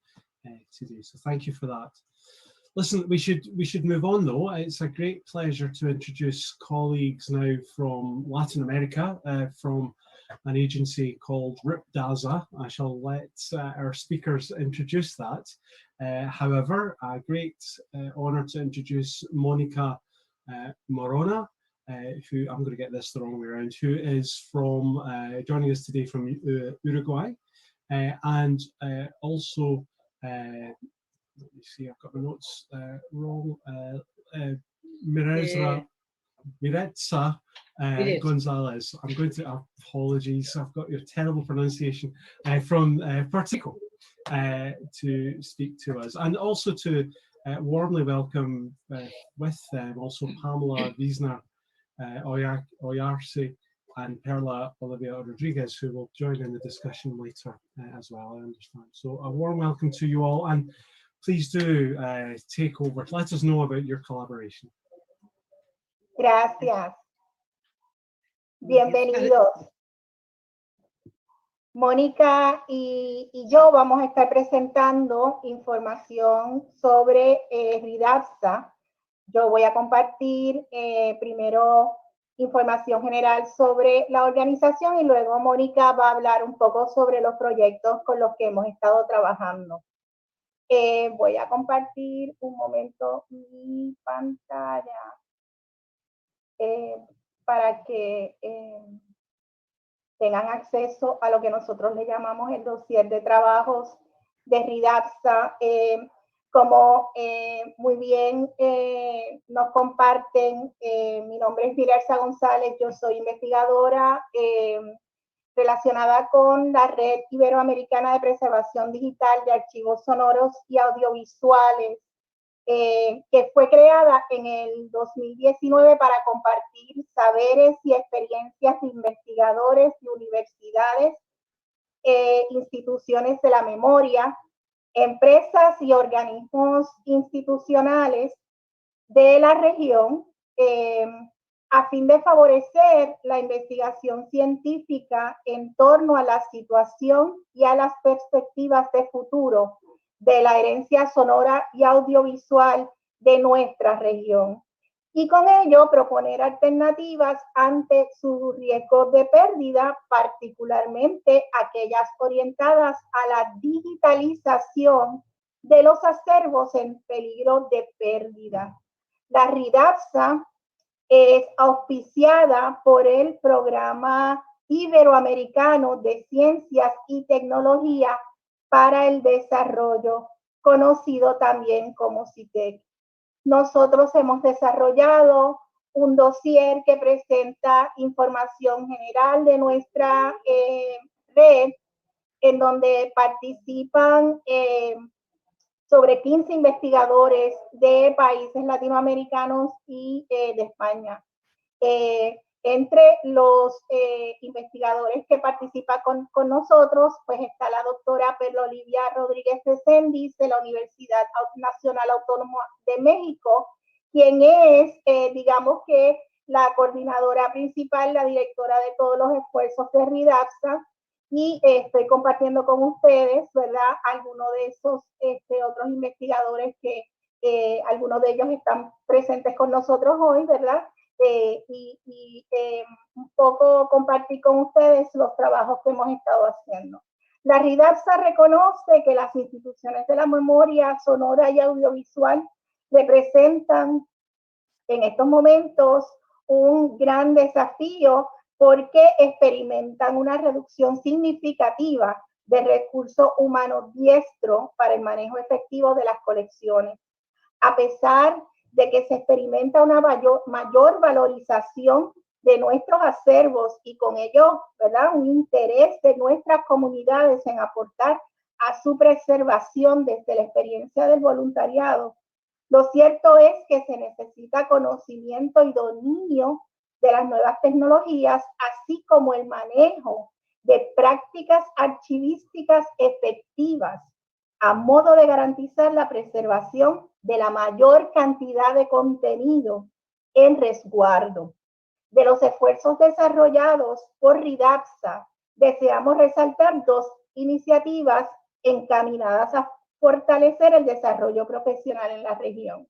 today. So thank you for that. Listen, we should move on though. It's a great pleasure to introduce colleagues now from Latin America, from an agency called RIPDAZA. I shall let our speakers introduce that. However, a great honor to introduce Monica Morona, who, I'm going to get this the wrong way around, who is from joining us today from Uruguay. and also, let me see, I've got my notes wrong, Mirerza González. I'm going to, apologies, I've got your terrible pronunciation, from Puerto to speak to us, and also to warmly welcome with them also Pamela Wiesner Oyarse and Perla Olivia Rodriguez, who will join in the discussion later as well, I understand. So a warm welcome to you all, and please do take over. Let us know about your collaboration. Gracias. Bienvenidos. Mónica y yo vamos a estar presentando información sobre RIDAPSA. Yo voy a compartir primero información general sobre la organización y luego Mónica va a hablar un poco sobre los proyectos con los que hemos estado trabajando. Voy a compartir un momento mi pantalla para que tengan acceso a lo que nosotros le llamamos el dossier de trabajos de RIDAPSA. Como muy bien nos comparten, mi nombre es Mirerza González, yo soy investigadora relacionada con la Red Iberoamericana de Preservación Digital de Archivos Sonoros y Audiovisuales, que fue creada en el 2019 para compartir saberes y experiencias de investigadores de universidades, instituciones de la memoria, empresas y organismos institucionales de la región, a fin de favorecer la investigación científica en torno a la situación y a las perspectivas de futuro de la herencia sonora y audiovisual de nuestra región. Y con ello proponer alternativas ante sus riesgos de pérdida, particularmente aquellas orientadas a la digitalización de los acervos en peligro de pérdida. La RIDAPSA es auspiciada por el Programa Iberoamericano de Ciencias y Tecnología para el Desarrollo, conocido también como CITEC. Nosotros hemos desarrollado un dossier que presenta información general de nuestra red, en donde participan sobre 15 investigadores de países latinoamericanos y de España. Entre los investigadores que participan con nosotros, pues está la doctora Perla Olivia Rodríguez de Sendis de la Universidad Nacional Autónoma de México, quien es, digamos que, la coordinadora principal, la directora de todos los esfuerzos de RIDAPSA, y estoy compartiendo con ustedes, ¿verdad?, algunos de esos otros investigadores que algunos de ellos están presentes con nosotros hoy, ¿verdad? Un poco compartir con ustedes los trabajos que hemos estado haciendo. La RIDAPSA reconoce que las instituciones de la memoria sonora y audiovisual representan en estos momentos un gran desafío porque experimentan una reducción significativa de recursos humanos diestros para el manejo efectivo de las colecciones. A pesar de que se experimenta una mayor valorización de nuestros acervos y con ello, ¿verdad?, un interés de nuestras comunidades en aportar a su preservación desde la experiencia del voluntariado, lo cierto es que se necesita conocimiento y dominio de las nuevas tecnologías, así como el manejo de prácticas archivísticas efectivas a modo de garantizar la preservación de la mayor cantidad de contenido en resguardo. De los esfuerzos desarrollados por RIDAPSA, deseamos resaltar dos iniciativas encaminadas a fortalecer el desarrollo profesional en la región.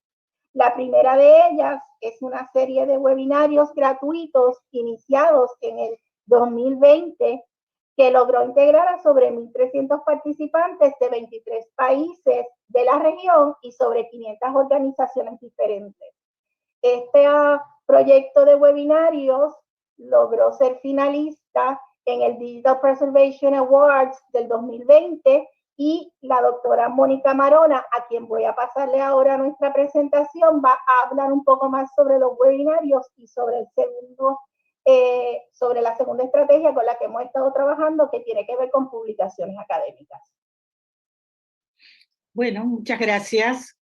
La primera de ellas es una serie de webinarios gratuitos iniciados en el 2020 que logró integrar a sobre 1.300 participantes de 23 países de la región y sobre 500 organizaciones diferentes. Este proyecto de webinarios logró ser finalista en el Digital Preservation Awards del 2020, y la doctora Mónica Marona, a quien voy a pasarle ahora nuestra presentación, va a hablar un poco más sobre los webinarios y sobre sobre la segunda estrategia con la que hemos estado trabajando, que tiene que ver con publicaciones académicas. Bueno, muchas gracias.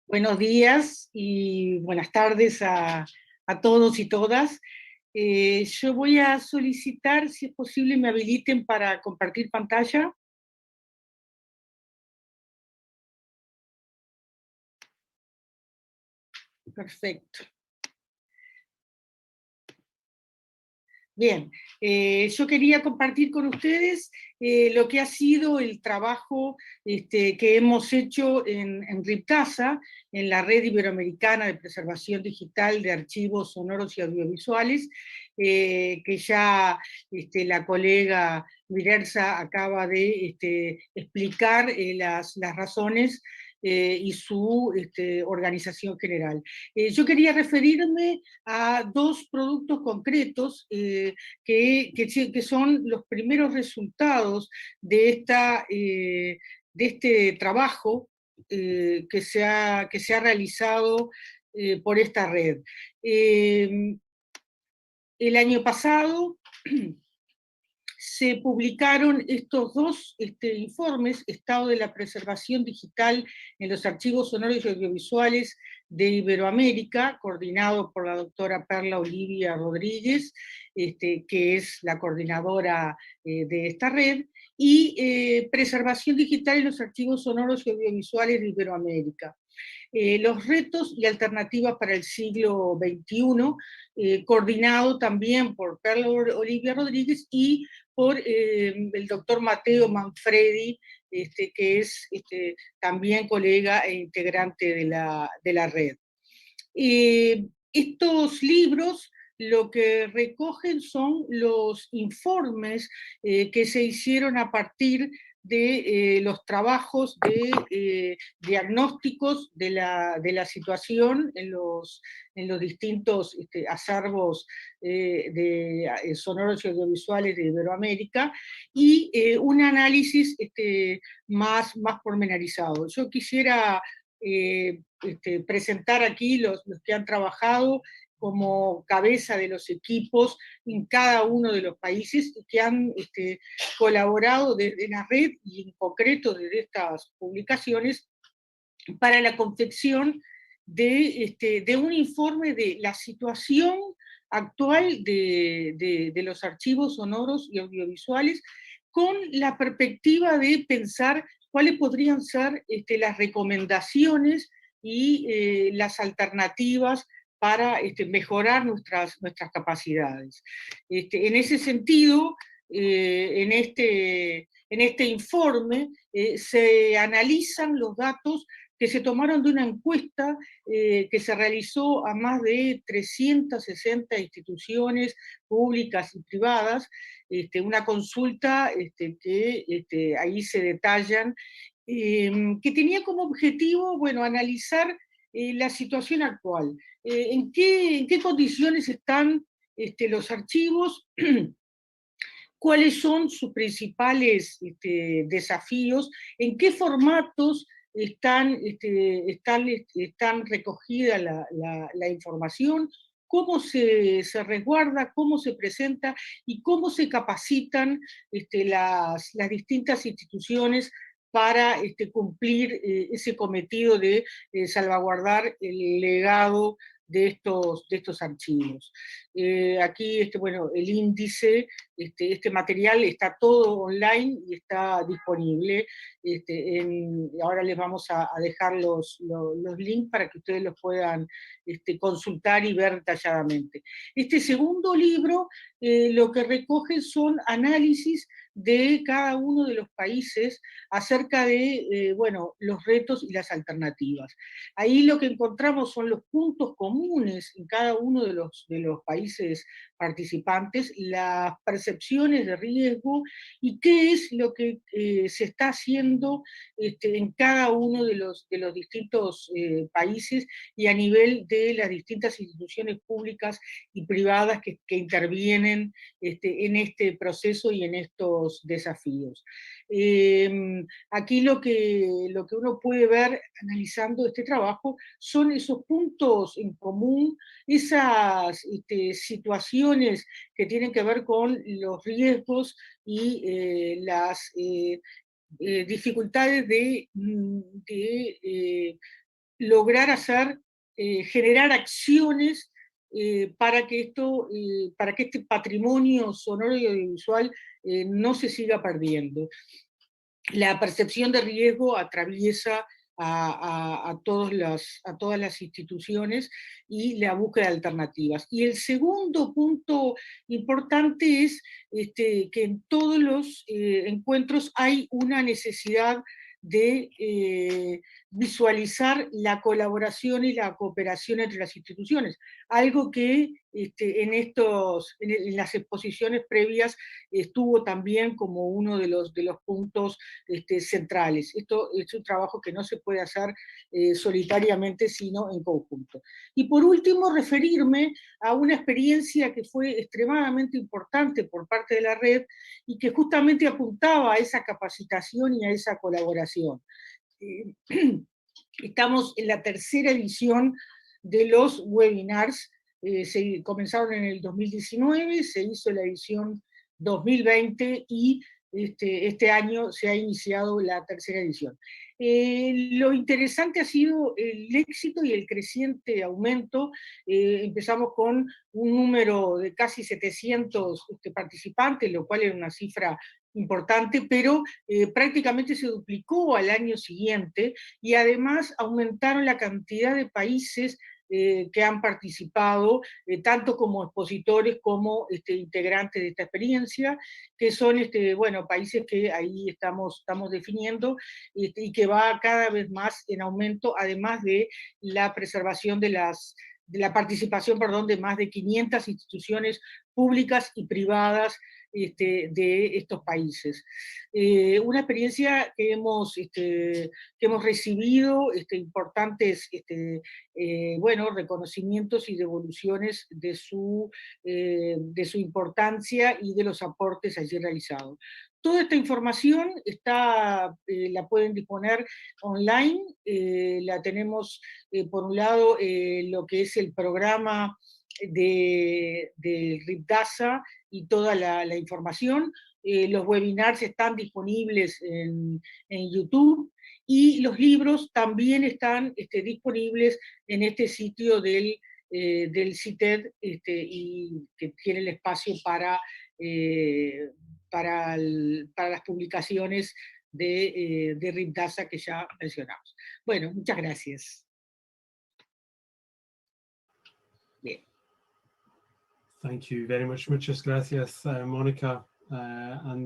Buenos días y buenas tardes a todos y todas. Yo voy a solicitar, si es posible, me habiliten para compartir pantalla. Perfecto. Bien, yo quería compartir con ustedes lo que ha sido el trabajo que hemos hecho en RIPTASA, en la Red Iberoamericana de Preservación Digital de Archivos Sonoros y Audiovisuales, que ya la colega Mirerza acaba de explicar las razones y su organización general. Yo quería referirme a dos productos concretos que son los primeros resultados de este trabajo que se ha realizado por esta red. El año pasado se publicaron estos dos informes, Estado de la Preservación Digital en los Archivos Sonoros y Audiovisuales de Iberoamérica, coordinado por la doctora Perla Olivia Rodríguez, que es la coordinadora de esta red, y Preservación Digital en los Archivos Sonoros y Audiovisuales de Iberoamérica. Los retos y alternativas para el siglo XXI, coordinado también por Perla Olivia Rodríguez y por el doctor Matteo Manfredi, que es también colega e integrante de la red. Estos libros lo que recogen son los informes que se hicieron a partir de los trabajos de diagnósticos de la situación en los distintos acervos sonoros y audiovisuales de Iberoamérica, y un análisis más pormenorizado. Yo quisiera presentar aquí los que han trabajado como cabeza de los equipos en cada uno de los países y que han colaborado desde la red y en concreto desde estas publicaciones para la confección de un informe de la situación actual de los archivos sonoros y audiovisuales, con la perspectiva de pensar cuáles podrían ser las recomendaciones y las alternativas para mejorar nuestras capacidades. En ese sentido, en este informe se analizan los datos que se tomaron de una encuesta que se realizó a más de 360 instituciones públicas y privadas, una consulta que ahí se detallan, que tenía como objetivo, bueno, analizar la situación actual, en qué condiciones están los archivos, cuáles son sus principales desafíos, en qué formatos están recogida la información, cómo se resguarda, cómo se presenta y cómo se capacitan las distintas instituciones para cumplir ese cometido de salvaguardar el legado de estos archivos. Aquí, bueno, el índice, este material está todo online y está disponible. Ahora les vamos a dejar los links para que ustedes los puedan consultar y ver detalladamente. Este segundo libro lo que recoge son análisis de cada uno de los países acerca de, bueno, los retos y las alternativas. Ahí lo que encontramos son los puntos comunes en cada uno de los países participantes, las percepciones de riesgo y qué es lo que se está haciendo en cada uno de los distintos países y a nivel de las distintas instituciones públicas y privadas que intervienen también en este proceso y en estos desafíos. Aquí lo que uno puede ver analizando este trabajo son esos puntos en común, esas situaciones que tienen que ver con los riesgos y las dificultades de lograr generar acciones para que este patrimonio sonoro y audiovisual no se siga perdiendo. La percepción de riesgo atraviesa a todas las instituciones y la búsqueda de alternativas. Y el segundo punto importante es que en todos los encuentros hay una necesidad de visualizar la colaboración y la cooperación entre las instituciones, algo que en las exposiciones previas estuvo también como uno de los puntos centrales. Esto es un trabajo que no se puede hacer solitariamente, sino en conjunto. Y por último, referirme a una experiencia que fue extremadamente importante por parte de la red y que justamente apuntaba a esa capacitación y a esa colaboración. Estamos en la tercera edición de los webinars, se comenzaron en el 2019, se hizo la edición 2020 y este año se ha iniciado la tercera edición. Lo interesante ha sido el éxito y el creciente aumento. Empezamos con un número de casi 700 participantes, lo cual era una cifra importante, pero prácticamente se duplicó al año siguiente, y además aumentaron la cantidad de países que han participado, tanto como expositores como integrantes de esta experiencia, que son bueno, países que ahí estamos definiendo, y que va cada vez más en aumento, además de la preservación de la participación, perdón, de más de 500 instituciones públicas y privadas de estos países. Una experiencia que hemos recibido importantes bueno, reconocimientos y devoluciones de su importancia y de los aportes allí realizados. Toda esta información la pueden disponer online, la tenemos por un lado lo que es el programa de RIPDASA y toda la información. Los webinars están disponibles en YouTube, y los libros también están disponibles en este sitio del CITED, y que tiene el espacio para las publicaciones de RIPDASA que ya mencionamos. Bueno, muchas gracias. Bien. Thank you very much. Muchas gracias, Monica and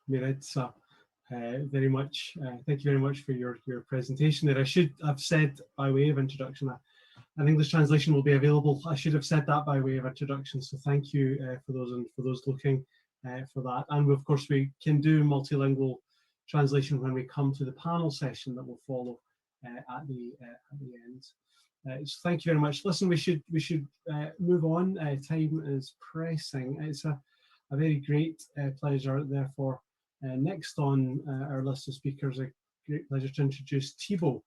Mirerza. Very much. Thank you very much for your presentation there. I should have said, by way of introduction, an English translation will be available. I should have said that by way of introduction. So thank you for those looking for that. And of course, we can do multilingual translation when we come to the panel session that will follow at the end. So thank you very much. Listen, we should move on. Time is pressing. It's a very great pleasure, therefore. Next on our list of speakers, a great pleasure to introduce Tebow.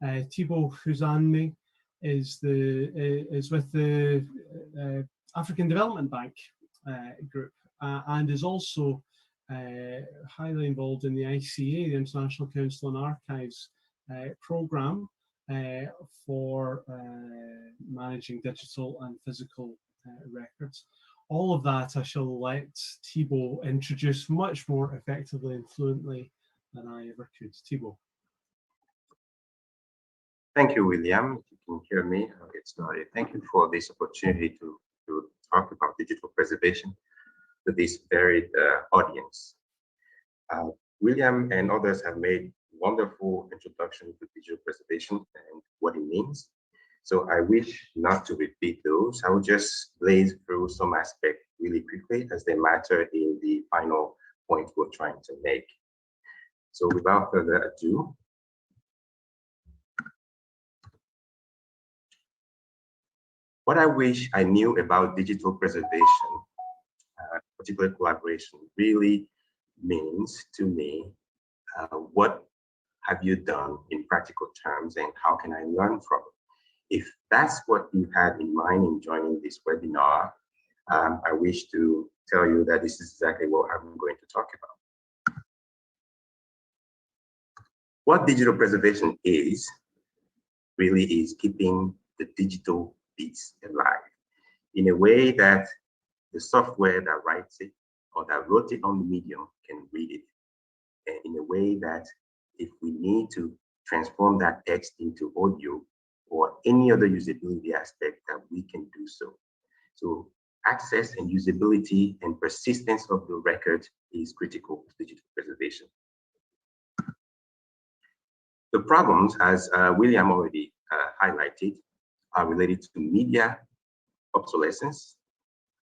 Tebow Houzanme is with the African Development Bank group, and is also highly involved in the ICA, the International Council on Archives program, for managing digital and physical records. All of that I shall let Tebow introduce much more effectively and fluently than I ever could. Tebow. Thank you, William. If you can hear me, I'll get started. Thank you for this opportunity to talk about digital preservation to this varied audience. William and others have made wonderful introduction to digital preservation and what it means. So I wish not to repeat those. I will just blaze through some aspects really quickly as they matter in the final point we're trying to make. So without further ado, what I wish I knew about digital preservation particular collaboration really means to me. What have you done in practical terms, and how can I learn from it? If that's what you had in mind in joining this webinar, I wish to tell you that this is exactly what I'm going to talk about. What digital preservation is, really is keeping the digital bits alive in a way that the software that writes it or that wrote it on the medium can read it, and in a way that if we need to transform that text into audio or any other usability aspect, that we can do so. So access and usability and persistence of the record is critical to digital preservation. The problems, as William already highlighted, are related to media obsolescence,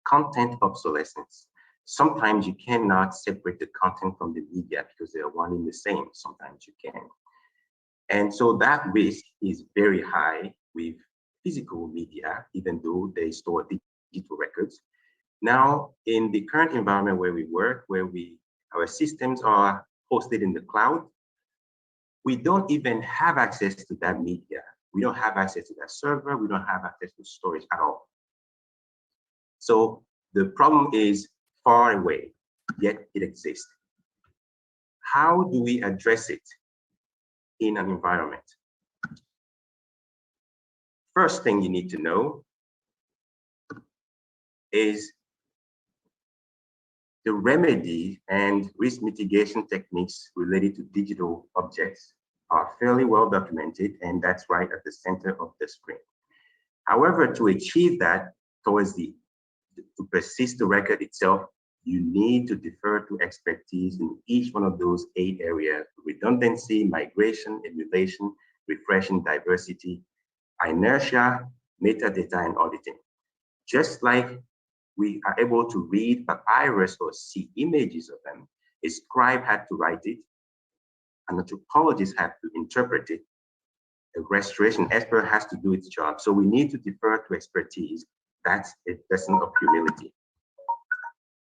content obsolescence. Sometimes you cannot separate the content from the media because they are one and the same. Sometimes you can. And so that risk is very high with physical media, even though they store digital records. Now, in the current environment where we work, where our systems are hosted in the cloud, we don't even have access to that media. We don't have access to that server. We don't have access to storage at all. So the problem is far away, yet it exists. How do we address it in an environment? First thing you need to know is the remedy and risk mitigation techniques related to digital objects are fairly well documented, and that's right at the center of the screen. However, to achieve that, to persist the record itself, you need to defer to expertise in each one of those 8 areas: redundancy, migration, emulation, refreshing, diversity, inertia, metadata, and auditing. Just like we are able to read papyrus or see images of them, a scribe had to write it, an anthropologist had to interpret it, a restoration expert has to do its job. So we need to defer to expertise. That's a lesson of humility.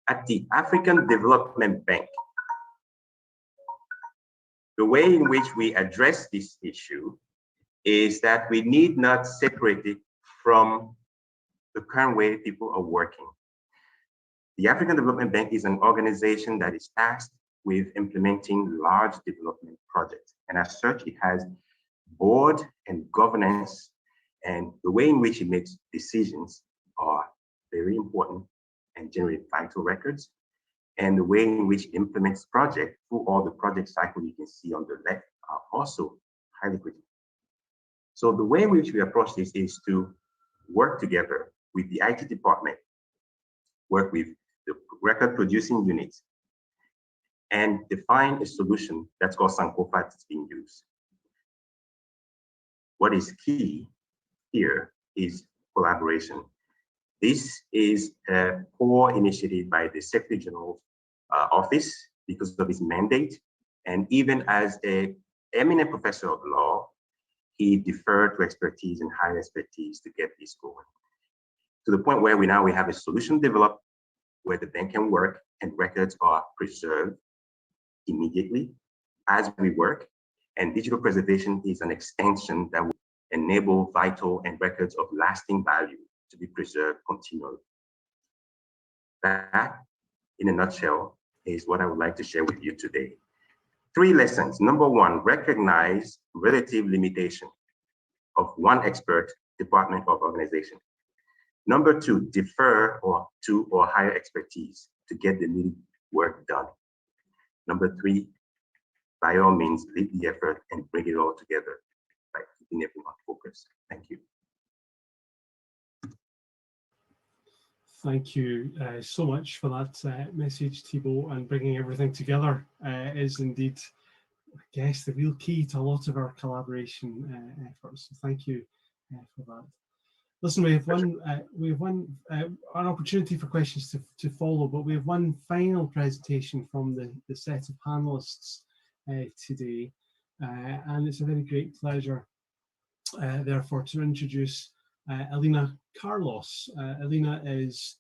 At the African Development Bank, the way in which we address this issue is that we need not separate it from the current way people are working. The African Development Bank is an organization that is tasked with implementing large development projects. And as such, it has board and governance, and the way in which it makes decisions are very important and generate vital records. And the way in which it implements projects through all the project cycle you can see on the left are also highly critical. So the way in which we approach this is to work together with the IT department, work with the record producing units, and define a solution that's called Sankofa that's being used. What is key here is collaboration. This is a core initiative by the Secretary General's office because of his mandate. And even as an eminent professor of law, he deferred to expertise and high expertise to get this going. To the point where we have a solution developed where the bank can work and records are preserved immediately as we work. And digital preservation is an extension that will enable vital and records of lasting value to be preserved continually. That, in a nutshell, is what I would like to share with you today. 3 lessons. Number 1, recognize relative limitation of one expert, department, or organization. Number 2, defer to or hire expertise to get the needed work done. Number 3, by all means, lead the effort and bring it all together by keeping everyone focused. Thank you. Thank you so much for that message, Tebow, and bringing everything together is indeed, I guess, the real key to a lot of our collaboration efforts. So thank you for that. Listen, we have an opportunity for questions to follow, but we have one final presentation from the set of panelists today, and it's a very great pleasure, therefore, to introduce Elena Carlos. Elena is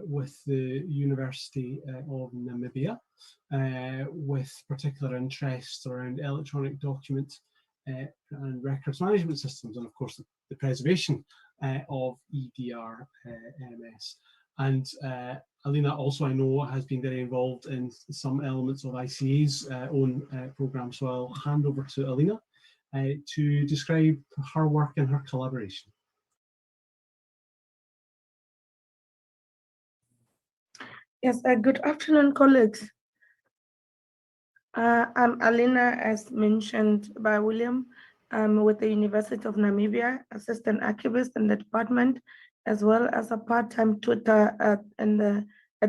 with the University of Namibia, with particular interests around electronic document and records management systems, and of course the preservation of EDRMS. And Alina also, I know, has been very involved in some elements of ICA's own programme, so I'll hand over to Alina to describe her work and her collaboration. Yes, good afternoon, colleagues. I'm Alina, as mentioned by William. I'm with the University of Namibia, assistant archivist in the department, as well as a part-time tutor at the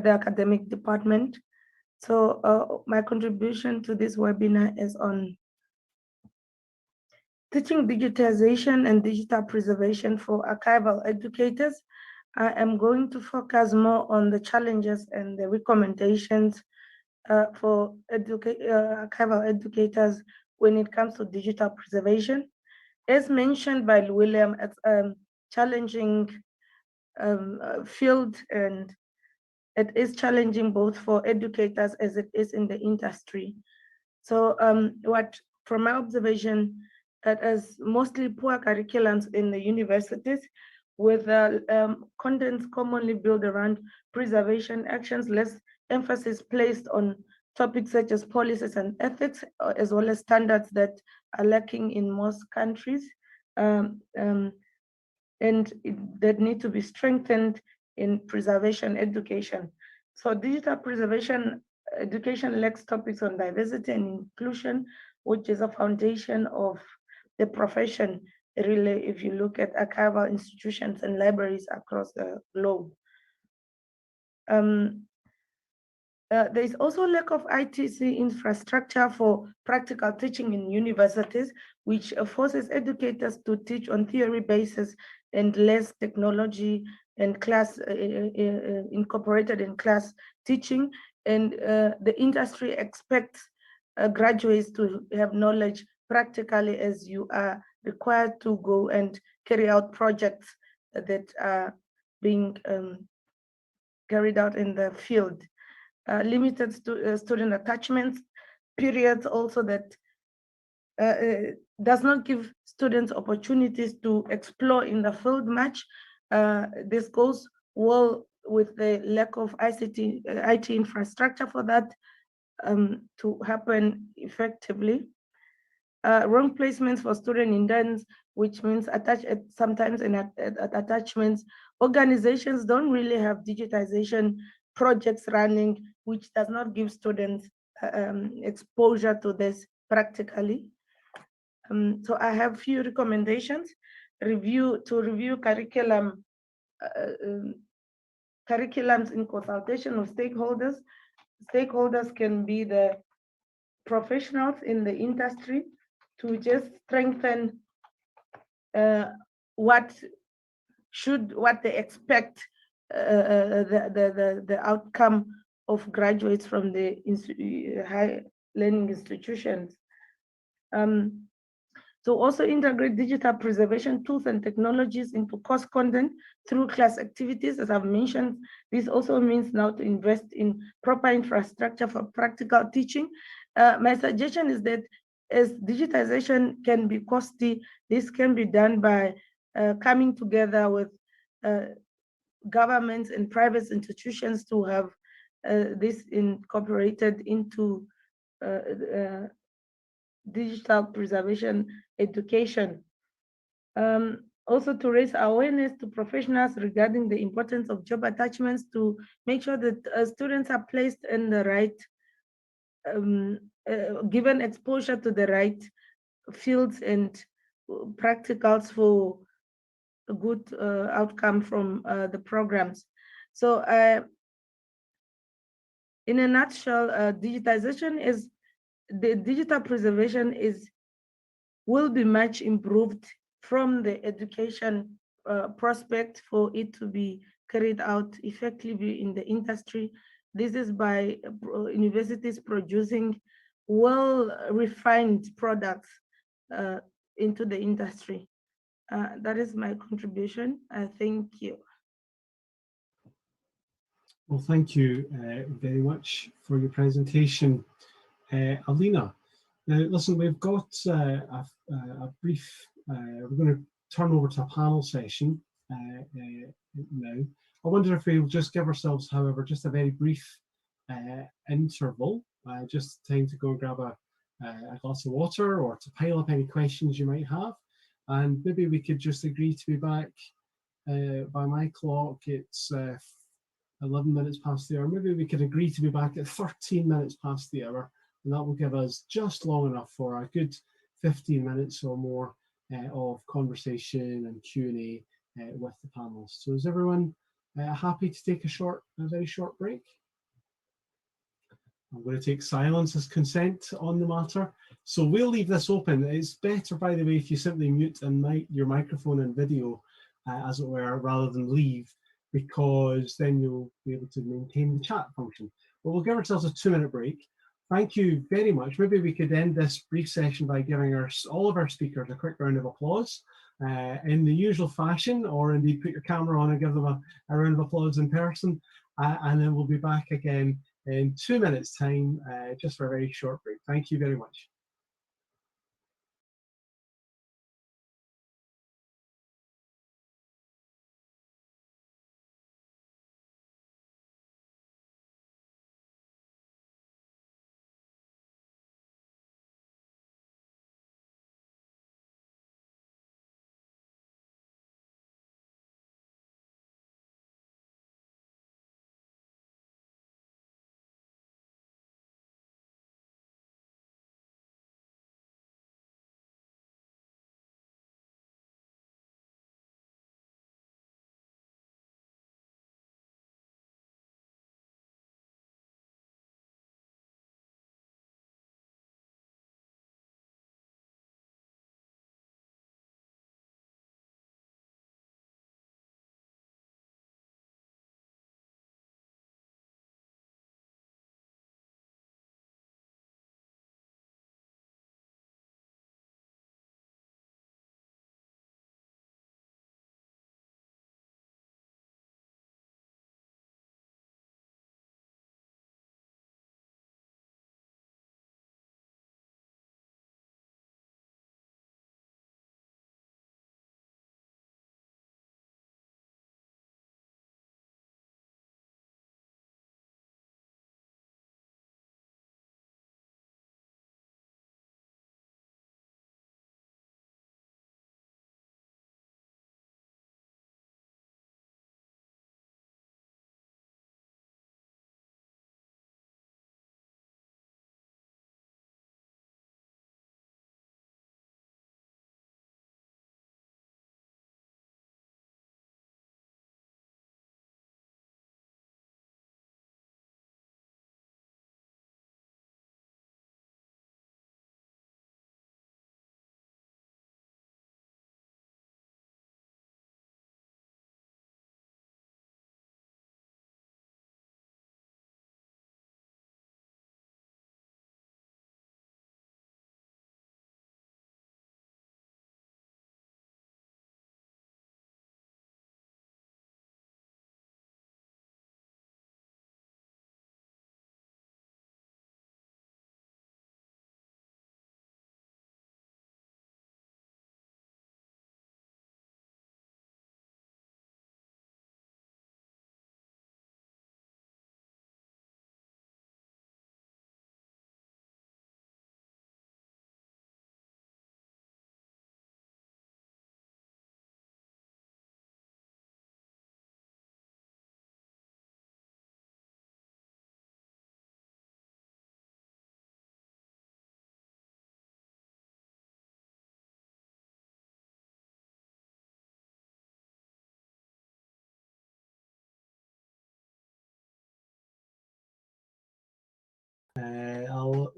academic department. So my contribution to this webinar is on teaching digitization and digital preservation for archival educators. I am going to focus more on the challenges and the recommendations for archival educators when it comes to digital preservation. As mentioned by William, it's a challenging field, and it is challenging both for educators as it is in the industry. So from my observation, it is mostly poor curriculums in the universities, with contents commonly built around preservation actions, less emphasis placed on topics such as policies and ethics, as well as standards that are lacking in most countries, and that need to be strengthened in preservation education. So digital preservation education lacks topics on diversity and inclusion, which is a foundation of the profession, really, if you look at archival institutions and libraries across the globe. There is also lack of ITC infrastructure for practical teaching in universities, which forces educators to teach on theory basis and less technology and class incorporated in class teaching. And the industry expects graduates to have knowledge practically, as you are required to go and carry out projects that are being carried out in the field. Limited student attachment periods also that does not give students opportunities to explore in the field much. This goes well with the lack of IT infrastructure for that to happen effectively. Wrong placements for student interns, which means sometimes in attachments, organizations don't really have digitization projects running, which does not give students exposure to this practically. So I have few recommendations. Review curriculums in consultation with stakeholders. Stakeholders can be the professionals in the industry, to just strengthen what they expect the outcome of graduates from the high learning institutions. So also integrate digital preservation tools and technologies into course content through class activities, as I've mentioned. This also means now to invest in proper infrastructure for practical teaching. My suggestion is that as digitization can be costly, this can be done by coming together with governments and private institutions to have this incorporated into digital preservation education. Also to raise awareness to professionals regarding the importance of job attachments, to make sure that students are placed in the right, given exposure to the right fields and practicals for a good outcome from the programs. So in a nutshell, digitization is, the digital preservation will be much improved from the education prospect for it to be carried out effectively in the industry. This is by universities producing well-refined products into the industry. That is my contribution. Thank you. Well, thank you very much for your presentation, Alina. Now, listen, we've got a brief, we're going to turn over to a panel session now. I wonder if we'll just give ourselves, however, just a very brief interval, just time to go grab a glass of water or to pile up any questions you might have. And maybe we could just agree to be back by my clock, it's 11 minutes past the hour. Maybe we could agree to be back at 13 minutes past the hour, and that will give us just long enough for a good 15 minutes or more of conversation and Q&A with the panelists. So is everyone happy to take a very short break? I'm going to take silence as consent on the matter. So we'll leave this open. It's better, by the way, if you simply mute and your microphone and video, as it were, rather than leave, because then you'll be able to maintain the chat function. But we'll give ourselves a 2-minute break. Thank you very much. Maybe we could end this brief session by giving all of our speakers a quick round of applause in the usual fashion, or indeed put your camera on and give them a round of applause in person. And then we'll be back again in 2 minutes' time, just for a very short break. Thank you very much.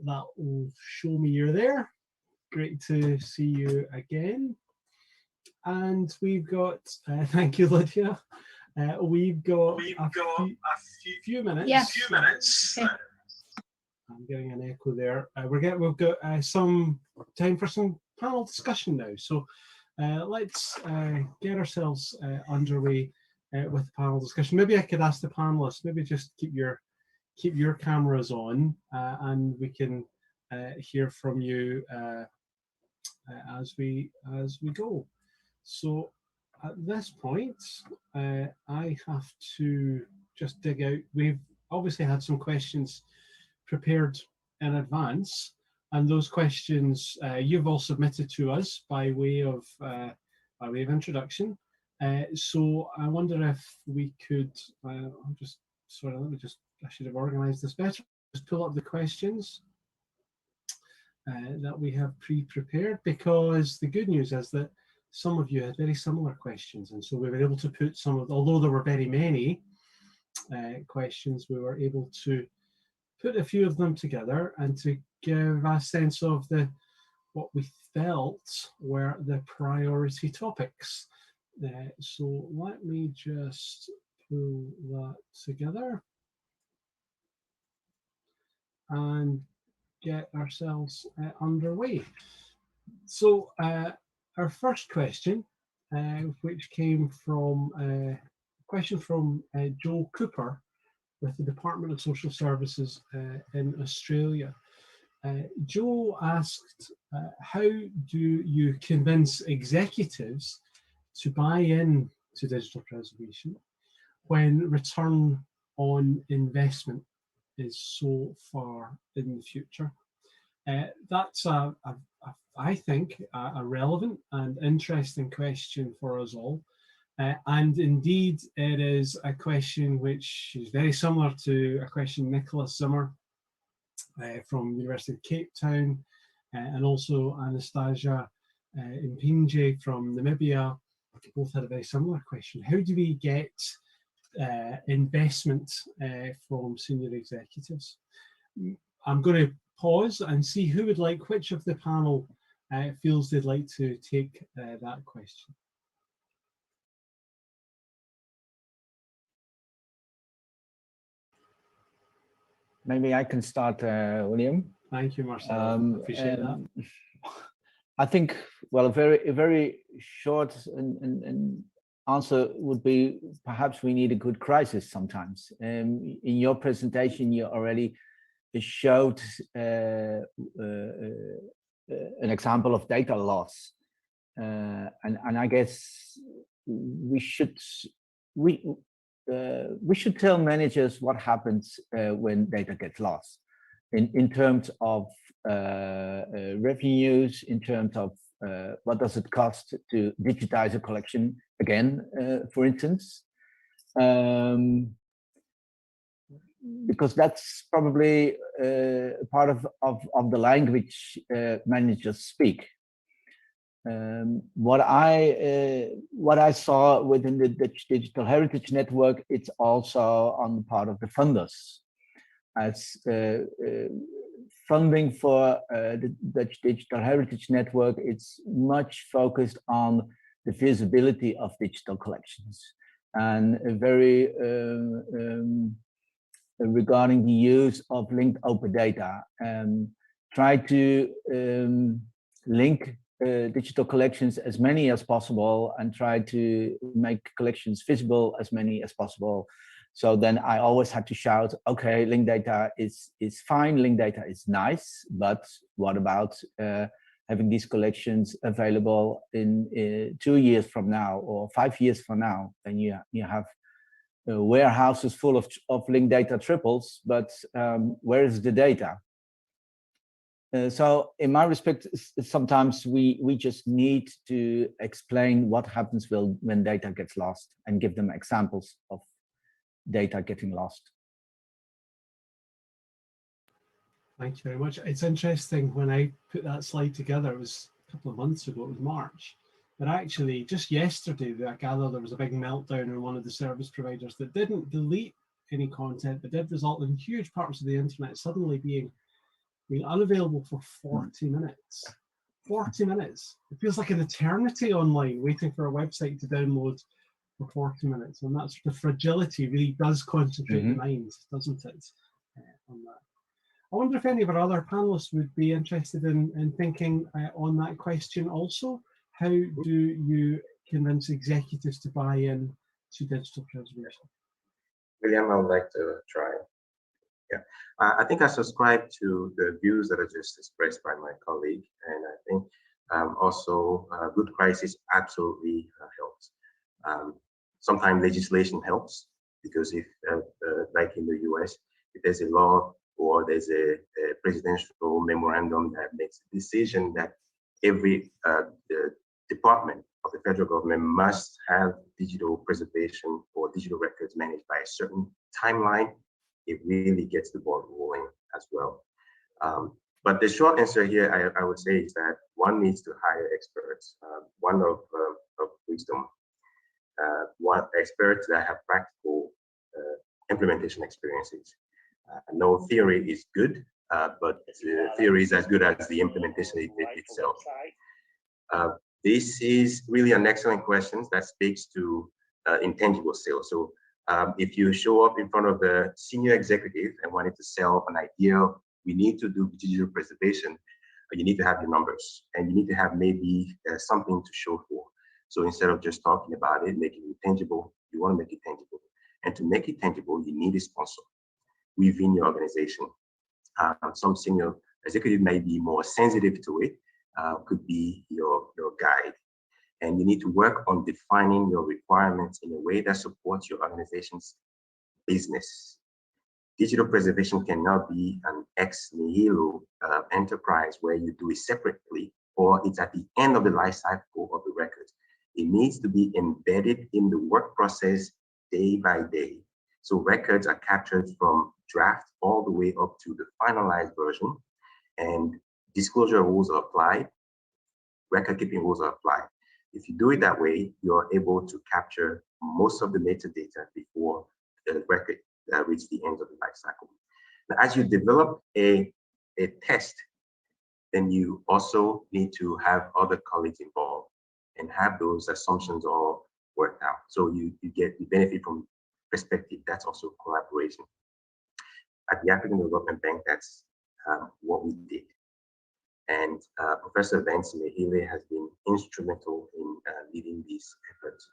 That will show me you're there. Great to see you again. And we've got, thank you, Lydia. We've got a few minutes. Yes. Few minutes. Okay. I'm getting an echo there. We've got some time for some panel discussion now. So let's get ourselves underway. with the panel discussion. Maybe I could ask the panelists, maybe just keep your cameras on, and we can hear from you as we go. So at this point, I have to just dig out. We've obviously had some questions prepared in advance, and those questions you've all submitted to us by way of introduction. So I wonder if we could. I'm just sorry. I should have organised this better. Just pull up the questions that we have pre-prepared, because the good news is that some of you had very similar questions, and so we were able to put some of, although there were very many questions, we were able to put a few of them together and to give a sense of what we felt were the priority topics. So let me just pull that together and get ourselves underway. So our first question, which came from a question from Joe Cooper with the Department of Social Services in Australia. Joe asked, how do you convince executives to buy in to digital preservation when return on investment is so far in the future? That's, I think, a relevant and interesting question for us all. And indeed, it is a question which is very similar to a question Nicholas Zimmer from the University of Cape Town, and also Anastasia Mpinje from Namibia, both had a very similar question. How do we get investment from senior executives? I'm going to pause and see who would like, which of the panel feels they'd like to take that question. Maybe I can start, William. Thank you, Marcel. Appreciate that. I think, well, a very short and answer would be, perhaps we need a good crisis sometimes. In your presentation, you already showed an example of data loss, and I guess we should tell managers what happens when data gets lost, in terms of revenues, in terms of what does it cost to digitize a collection again, for instance, because that's probably part of the language managers speak. What I saw within the Dutch Digital Heritage Network, it's also on the part of the funders, as funding for the Dutch Digital Heritage Network, it's much focused on the visibility of digital collections, and very regarding the use of linked open data, try to link digital collections as many as possible, and try to make collections visible as many as possible. So then I always had to shout, okay, linked data is fine, linked data is nice, but what about having these collections available in 2 years from now or 5 years from now? Then you have warehouses full of linked data triples, but where is the data? So in my respect, sometimes we just need to explain what happens when data gets lost, and give them examples of data getting lost. Thank you very much. It's interesting, when I put that slide together, it was a couple of months ago, it was March, but actually just yesterday, I gather there was a big meltdown in one of the service providers that didn't delete any content, but did result in huge parts of the internet suddenly being unavailable for 40 minutes. 40 minutes. It feels like an eternity online waiting for a website to download for 40 minutes. And that's the fragility really does concentrate the mind, doesn't it, on that. I wonder if any of our other panelists would be interested in thinking on that question also. How do you convince executives to buy in to digital preservation? William, I would like to try. Yeah, I think I subscribe to the views that are just expressed by my colleague, and I think also good crisis absolutely helps. Sometimes legislation helps, because if, like in the US, if there's a law or there's a presidential memorandum that makes a decision that every the department of the federal government must have digital preservation or digital records managed by a certain timeline, it really gets the ball rolling as well. But the short answer here, I would say, is that one needs to hire experts. One of wisdom, one experts that have practical implementation experiences. No theory is good, but theory is as good as the implementation itself. This is really an excellent question that speaks to intangible sales. So if you show up in front of the senior executive and wanted to sell an idea, we need to do digital preservation, you need to have your numbers, and you need to have maybe something to show for. So instead of just talking about it, making it tangible, you want to make it tangible. And to make it tangible, you need a sponsor within your organization. Some senior executive may be more sensitive to it, could be your guide. And you need to work on defining your requirements in a way that supports your organization's business. Digital preservation cannot be an ex nihilo enterprise where you do it separately, or it's at the end of the life cycle of the record. It needs to be embedded in the work process day by day. So records are captured from draft all the way up to the finalized version, and disclosure rules are applied, record keeping rules are applied. If you do it that way, you're able to capture most of the metadata before the record reaches the end of the life cycle. Now, as you develop a test, then you also need to have other colleagues involved and have those assumptions all worked out. So you benefit from perspective. That's also collaboration. At the African Development Bank, that's what we did. And Professor Vance Mehile has been instrumental in leading these efforts,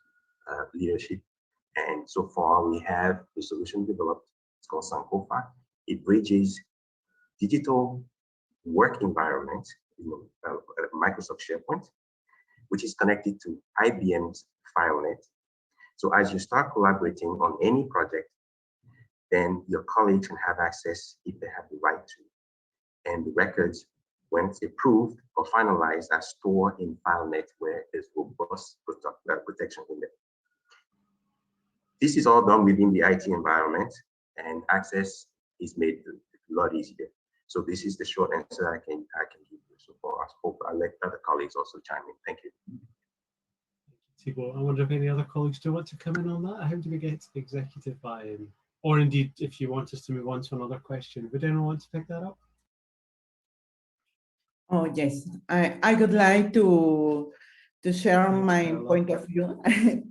leadership. And so far, we have the solution developed. It's called Sankofa. It bridges digital work environment, Microsoft SharePoint, which is connected to IBM's FileNet. So as you start collaborating on any project, then your colleagues can have access if they have the right to. And the records, when it's approved or finalized, are stored in FileNet where there's robust protection in it. This is all done within the IT environment, and access is made a lot easier. So this is the short answer I can give you so far. I hope I'll let other colleagues also chime in. Thank you. Tebow, I wonder if any other colleagues do want to come in on that. How do we get executive buy-in? Or indeed, if you want us to move on to another question, would anyone want to pick that up? Oh, yes. I would like to share my point of view.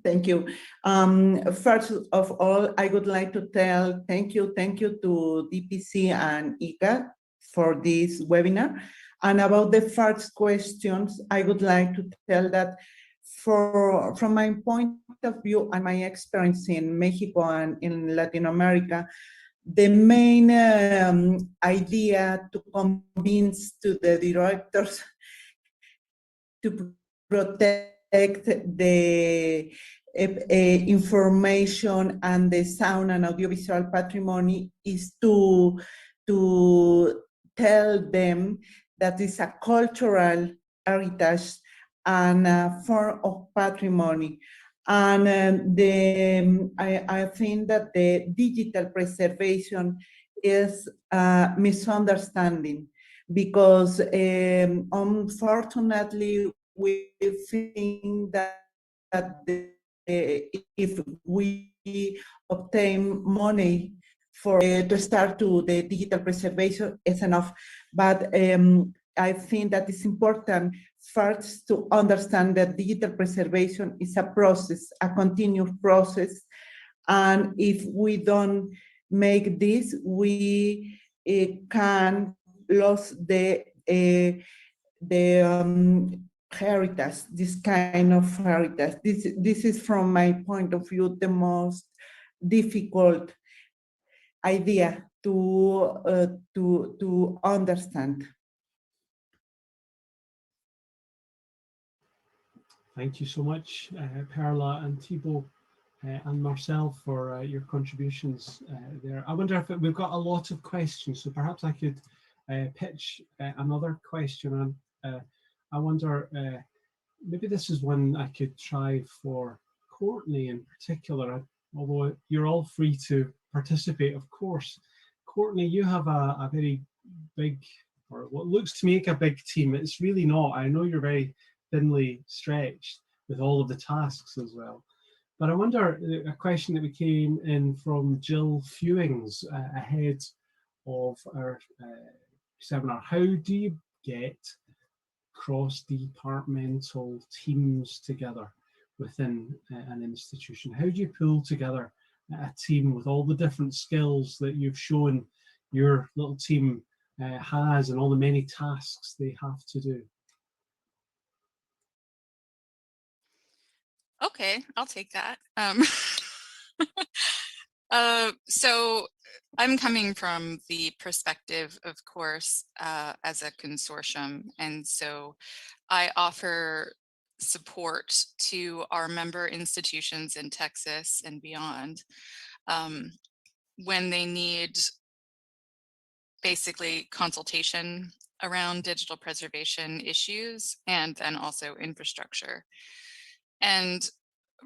Thank you. First of all, I would like to tell thank you to DPC and ICA for this webinar. And about the first questions, I would like to tell that from my point of view and my experience in Mexico and in Latin America, the main idea to convince to the directors to protect the information and the sound and audiovisual patrimony is to tell them that it's a cultural heritage and a form of patrimony. And I think that the digital preservation is a misunderstanding, because unfortunately we think that if we obtain money for to start to the digital preservation is enough. But I think that it's important first to understand that digital preservation is a process, a continuous process. And if we don't make this, we can lose the heritage, this kind of heritage. This is from my point of view the most difficult idea to understand. Thank you so much, Perla and Tebow and Marcel, for your contributions there. I wonder if we've got a lot of questions, so perhaps I could pitch another question. I wonder, maybe this is one I could try for Courtney in particular, although you're all free to participate, of course. Courtney, you have a very big, or what looks to me like a big team. It's really not. I know you're very thinly stretched with all of the tasks as well. But I wonder, a question that came in from Jill Fewings ahead of our seminar: how do you get cross-departmental teams together within an institution? How do you pull together a team with all the different skills that you've shown your little team has, and all the many tasks they have to do? Okay, I'll take that. So I'm coming from the perspective, of course, as a consortium. And so I offer support to our member institutions in Texas and beyond when they need basically consultation around digital preservation issues and then also infrastructure. And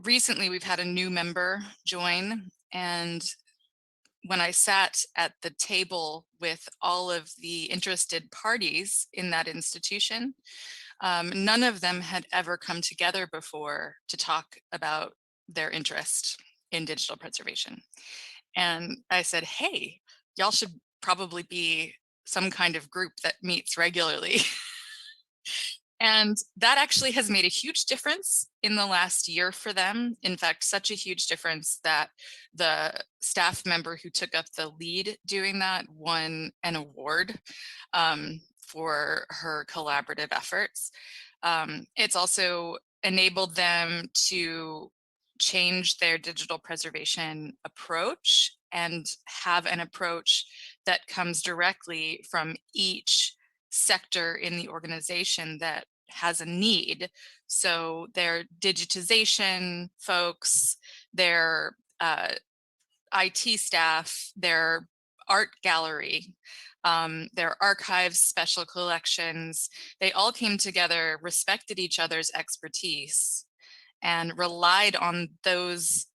recently we've had a new member join, and when I sat at the table with all of the interested parties in that institution, none of them had ever come together before to talk about their interest in digital preservation. And I said, hey, y'all should probably be some kind of group that meets regularly. And that actually has made a huge difference in the last year for them. In fact, such a huge difference that the staff member who took up the lead doing that won an award for her collaborative efforts. It's also enabled them to change their digital preservation approach and have an approach that comes directly from each sector in the organization that has a need. So their digitization folks, their IT staff, their art gallery, their archives, special collections, they all came together, respected each other's expertise, and relied on those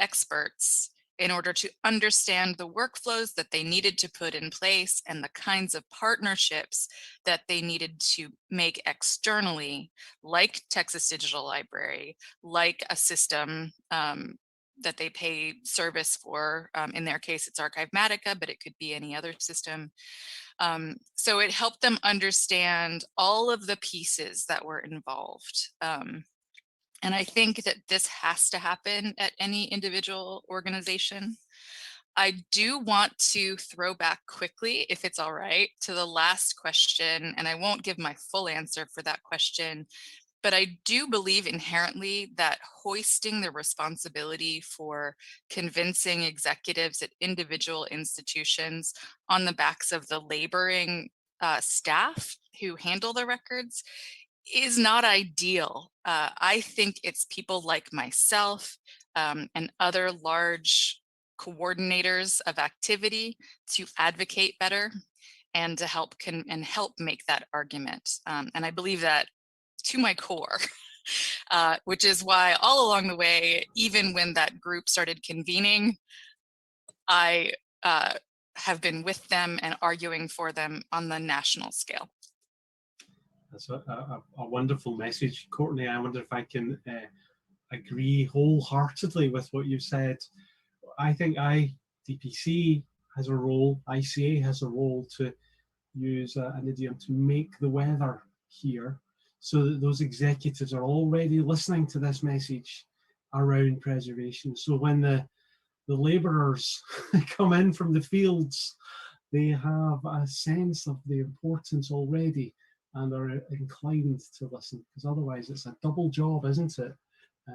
experts in order to understand the workflows that they needed to put in place and the kinds of partnerships that they needed to make externally, like Texas Digital Library, like a system that they pay service for. In their case, it's Archivematica, but it could be any other system. So it helped them understand all of the pieces that were involved. And I think that this has to happen at any individual organization. I do want to throw back quickly, if it's all right, to the last question, and I won't give my full answer for that question, but I do believe inherently that hoisting the responsibility for convincing executives at individual institutions on the backs of the laboring staff who handle the records is not ideal. I think it's people like myself and other large coordinators of activity to advocate better and to help make that argument. And I believe that to my core, which is why all along the way, even when that group started convening, I have been with them and arguing for them on the national scale. That's a wonderful message, Courtney. I wonder if I can agree wholeheartedly with what you said. I think DPC has a role, ICA has a role to use an idiom to make the weather here, so that those executives are already listening to this message around preservation. So when the laborers come in from the fields, they have a sense of the importance already and are inclined to listen, because otherwise it's a double job, isn't it?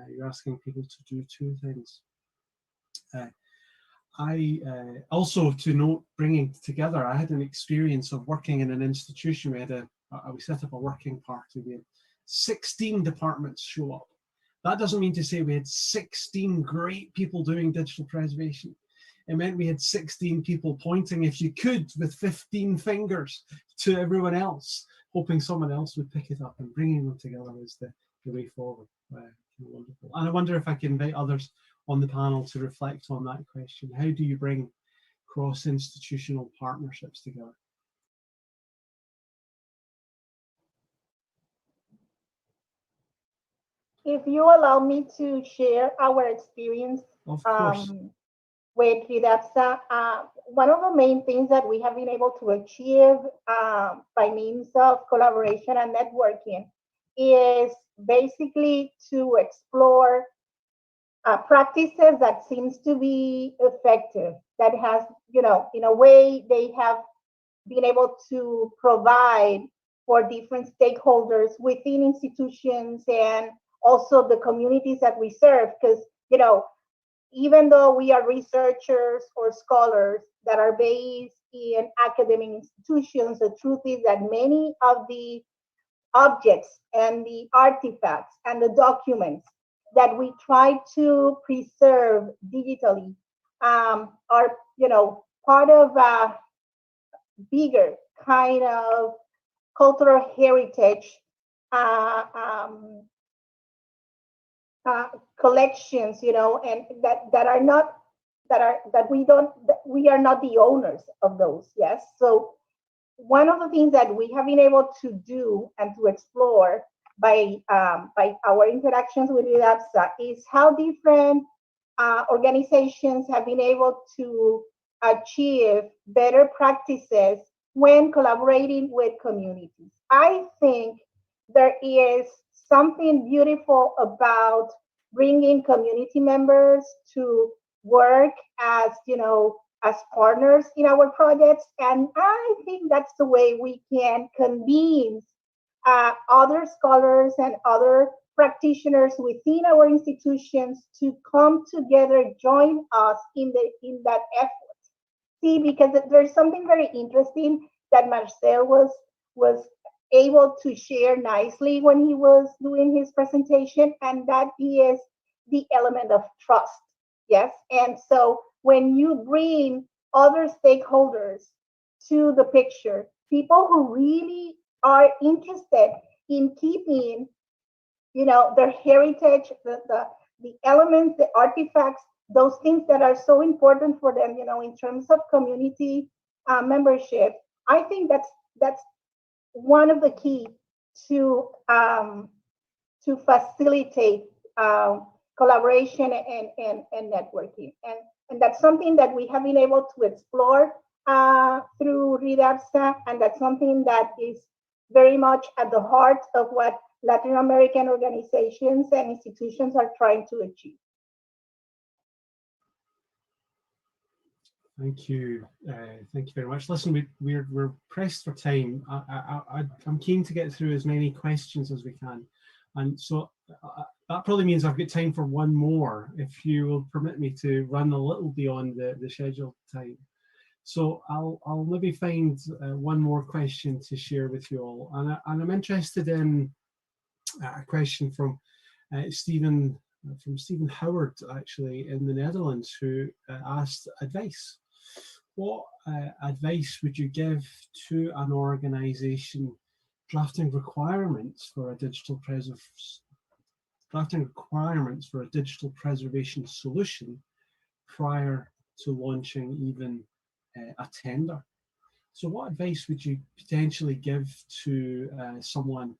You're asking people to do two things. I also, to note, bringing together, I had an experience of working in an institution. We set up a working party. We had 16 departments show up. That doesn't mean to say we had 16 great people doing digital preservation. It meant we had 16 people pointing, if you could, with 15 fingers to everyone else, hoping someone else would pick it up, and bringing them together is the way forward. Wonderful. And I wonder if I can invite others on the panel to reflect on that question. How do you bring cross-institutional partnerships together? If you allow me to share our experience Of course. With RIDAPSA, one of the main things that we have been able to achieve by means of collaboration and networking is basically to explore practices that seems to be effective, that has, in a way, they have been able to provide for different stakeholders within institutions and also the communities that we serve. Because, even though we are researchers or scholars that are based in academic institutions, the truth is that many of the objects and the artifacts and the documents that we try to preserve digitally are, part of a bigger kind of cultural heritage collections, and that are not that we are not the owners of those. Yes, so one of the things that we have been able to do and to explore by our interactions with RIDAPSA is how different organizations have been able to achieve better practices when collaborating with communities. I think there is something beautiful about bringing community members to work as, as partners in our projects. And I think that's the way we can convince other scholars and other practitioners within our institutions to come together, join us in that effort. See, because there's something very interesting that Marcel was able to share nicely when he was doing his presentation, and that is the element of trust. Yes, and so when you bring other stakeholders to the picture, people who really are interested in keeping, their heritage, the elements, the artifacts, those things that are so important for them, in terms of community membership. I think that's one of the key to facilitate collaboration and networking, and that's something that we have been able to explore through RIDAPSA, and that's something that is very much at the heart of what Latin American organizations and institutions are trying to achieve. Thank you. Thank you very much. Listen, we're pressed for time. I'm keen to get through as many questions as we can, and so that probably means I've got time for one more, if you will permit me to run a little beyond the scheduled time. So I'll maybe find one more question to share with you all, and I'm interested in a question from Stephen Howard, actually, in the Netherlands, who asked advice. What advice would you give to an organization drafting requirements for a digital preservation solution prior to launching even a tender? So what advice would you potentially give to someone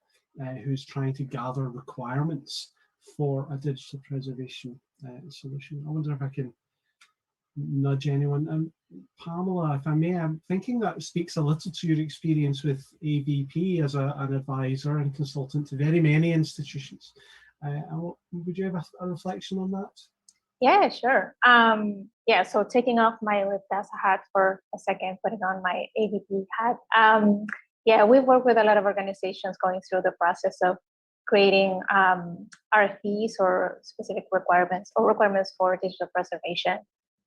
who's trying to gather requirements for a digital preservation solution? I wonder if I can nudge anyone. Pamela, if I may, I'm thinking that speaks a little to your experience with AVP as an advisor and consultant to very many institutions. Would you have a reflection on that? Yeah, sure. So taking off my RIDAPSA hat for a second, putting on my AVP hat. yeah, we've worked with a lot of organizations going through the process of creating RFPs or specific requirements for digital preservation.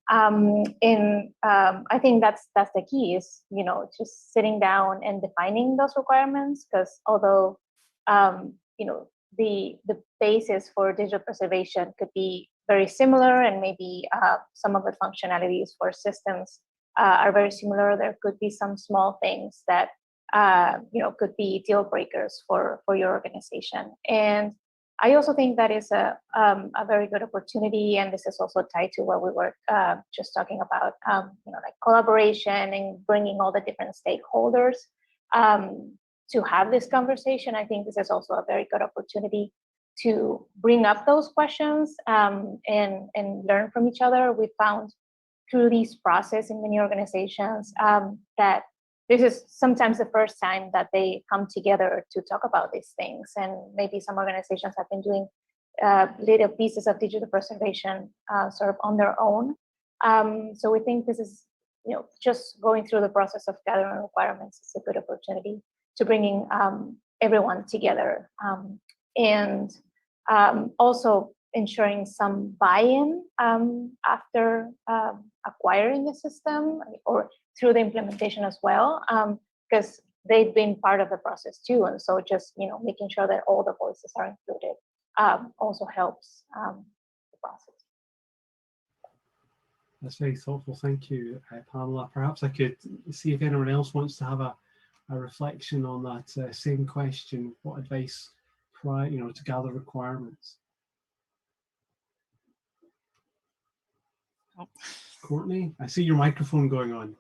I think that's the key is, you know, just sitting down and defining those requirements, because although, you know, the basis for digital preservation could be very similar, and maybe some of the functionalities for systems are very similar, there could be some small things that you know, could be deal breakers for your organization. And I also think that is a very good opportunity, and this is also tied to what we were just talking about, you know, like collaboration and bringing all the different stakeholders to have this conversation. I think this is also a very good opportunity to bring up those questions and learn from each other. We found through this process in many organizations that this is sometimes the first time that they come together to talk about these things. And maybe some organizations have been doing little pieces of digital preservation sort of on their own. So we think this is, you know, just going through the process of gathering requirements is a good opportunity to bringing everyone together. And also ensuring some buy-in after acquiring the system or through the implementation as well, because they've been part of the process too. And so just, you know, making sure that all the voices are included also helps the process. That's very thoughtful. Thank you, Pamela. Perhaps I could see if anyone else wants to have a reflection on that same question. What advice, you know, to gather requirements? Oh. Courtney, I see your microphone going on.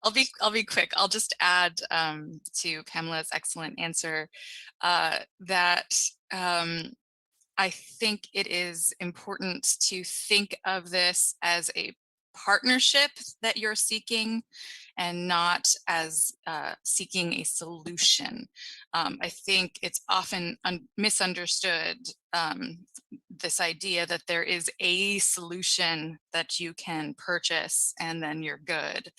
I'll be quick. I'll just add to Pamela's excellent answer that I think it is important to think of this as a partnership that you're seeking and not as seeking a solution. I think it's often misunderstood, this idea that there is a solution that you can purchase and then you're good.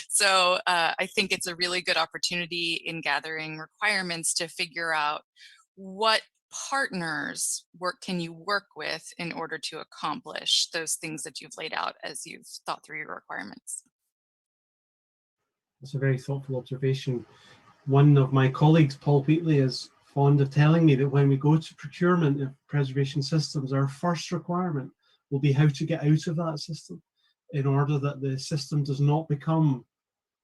So I think it's a really good opportunity in gathering requirements to figure out what partners can you work with in order to accomplish those things that you've laid out as you've thought through your requirements. That's a very thoughtful observation. One of my colleagues, Paul Wheatley, is fond of telling me that when we go to procurement of preservation systems, our first requirement will be how to get out of that system in order that the system does not become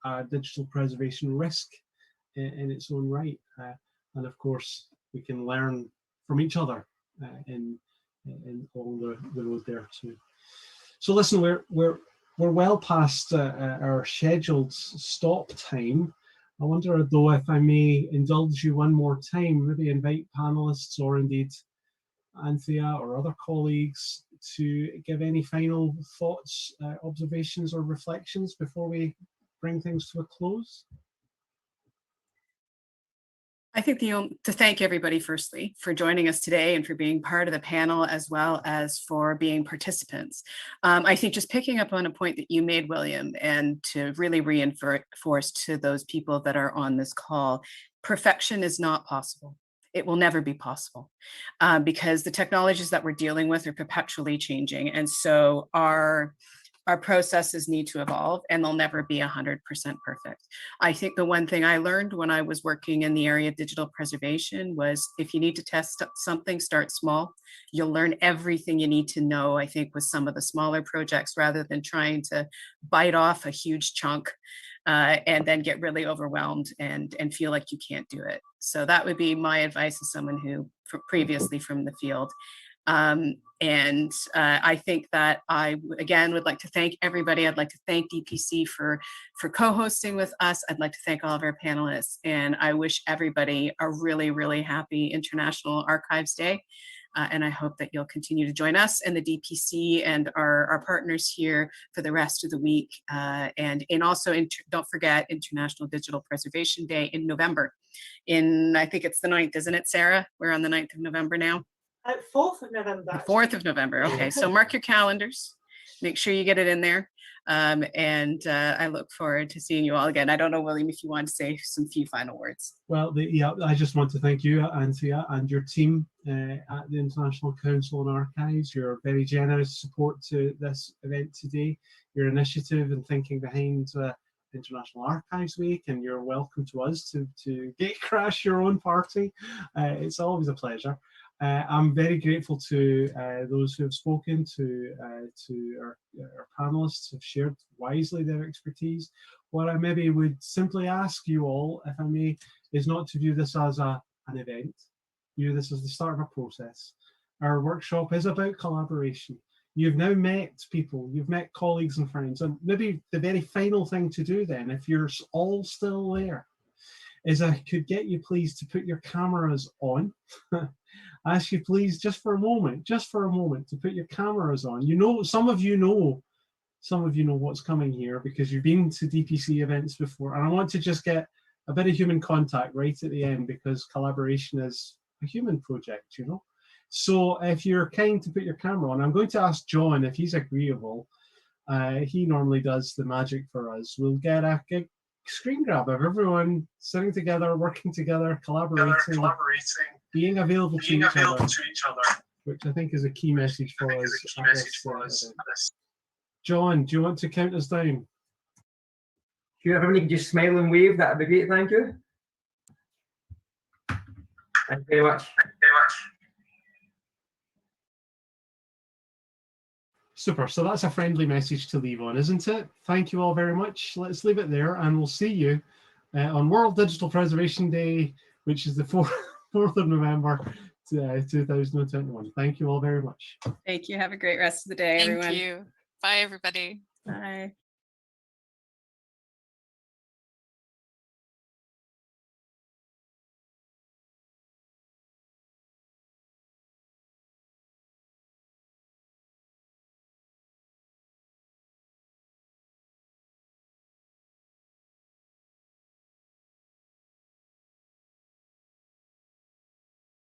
a digital preservation risk in its own right. And of course, we can learn from each other in along the road there too. So listen, we're well past our scheduled stop time. I wonder though if I may indulge you one more time, maybe invite panelists or indeed Anthea or other colleagues to give any final thoughts, observations or reflections before we bring things to a close. I think to thank everybody firstly for joining us today and for being part of the panel as well as for being participants. I think just picking up on a point that you made, William, and to really reinforce to those people that are on this call, perfection is not possible. It will never be possible because the technologies that we're dealing with are perpetually changing. And so our processes need to evolve and they'll never be 100% perfect. I think the one thing I learned when I was working in the area of digital preservation was if you need to test something, start small. You'll learn everything you need to know, I think, with some of the smaller projects rather than trying to bite off a huge chunk and then get really overwhelmed and feel like you can't do it. So that would be my advice as someone who previously from the field. I think that I, again, would like to thank everybody. I'd like to thank DPC for co-hosting with us. I'd like to thank all of our panelists. And I wish everybody a really, really happy International Archives Day. And I hope that you'll continue to join us and the DPC and our partners here for the rest of the week. And also, don't forget International Digital Preservation Day in November. I think it's the 9th, isn't it, Sarah? We're on the 9th of November now. 4th of November. The 4th of November. Okay, so mark your calendars. make sure you get it in there. And I look forward to seeing you all again. I don't know, William, if you want to say some few final words. Well, yeah, I just want to thank you, Anthea, and your team at the International Council on Archives. Your very generous support to this event today, your initiative and thinking behind International Archives Week, and you're welcome to us to gate-crash your own party. It's always a pleasure. I'm very grateful to those who have spoken, to our panelists who have shared wisely their expertise. What I maybe would simply ask you all, if I may, is not to view this as an event. View this as the start of a process. Our workshop is about collaboration. You've now met people, you've met colleagues and friends, and maybe the very final thing to do then, if you're all still there, is I could get you please to put your cameras on. Ask you please just for a moment to put your cameras on. You know, some of you know what's coming here because you've been to DPC events before, and I want to just get a bit of human contact right at the end because collaboration is a human project, you know. So if you're kind to put your camera on, I'm going to ask John if he's agreeable. He normally does the magic for us. We'll get a screen grab of everyone sitting together, working together, collaborating, being available to each other, which I think is a key message for us. John, do you want to count us down? Sure, everybody can just smile and wave. That'd be great. Thank you. Thank you very much. Super. So that's a friendly message to leave on, isn't it? Thank you all very much. Let's leave it there, and we'll see you on World Digital Preservation Day, which is the 4th of November 2021. Thank you all very much. Thank you. Have a great rest of the day, everyone. Thank you. Bye, everybody. Bye.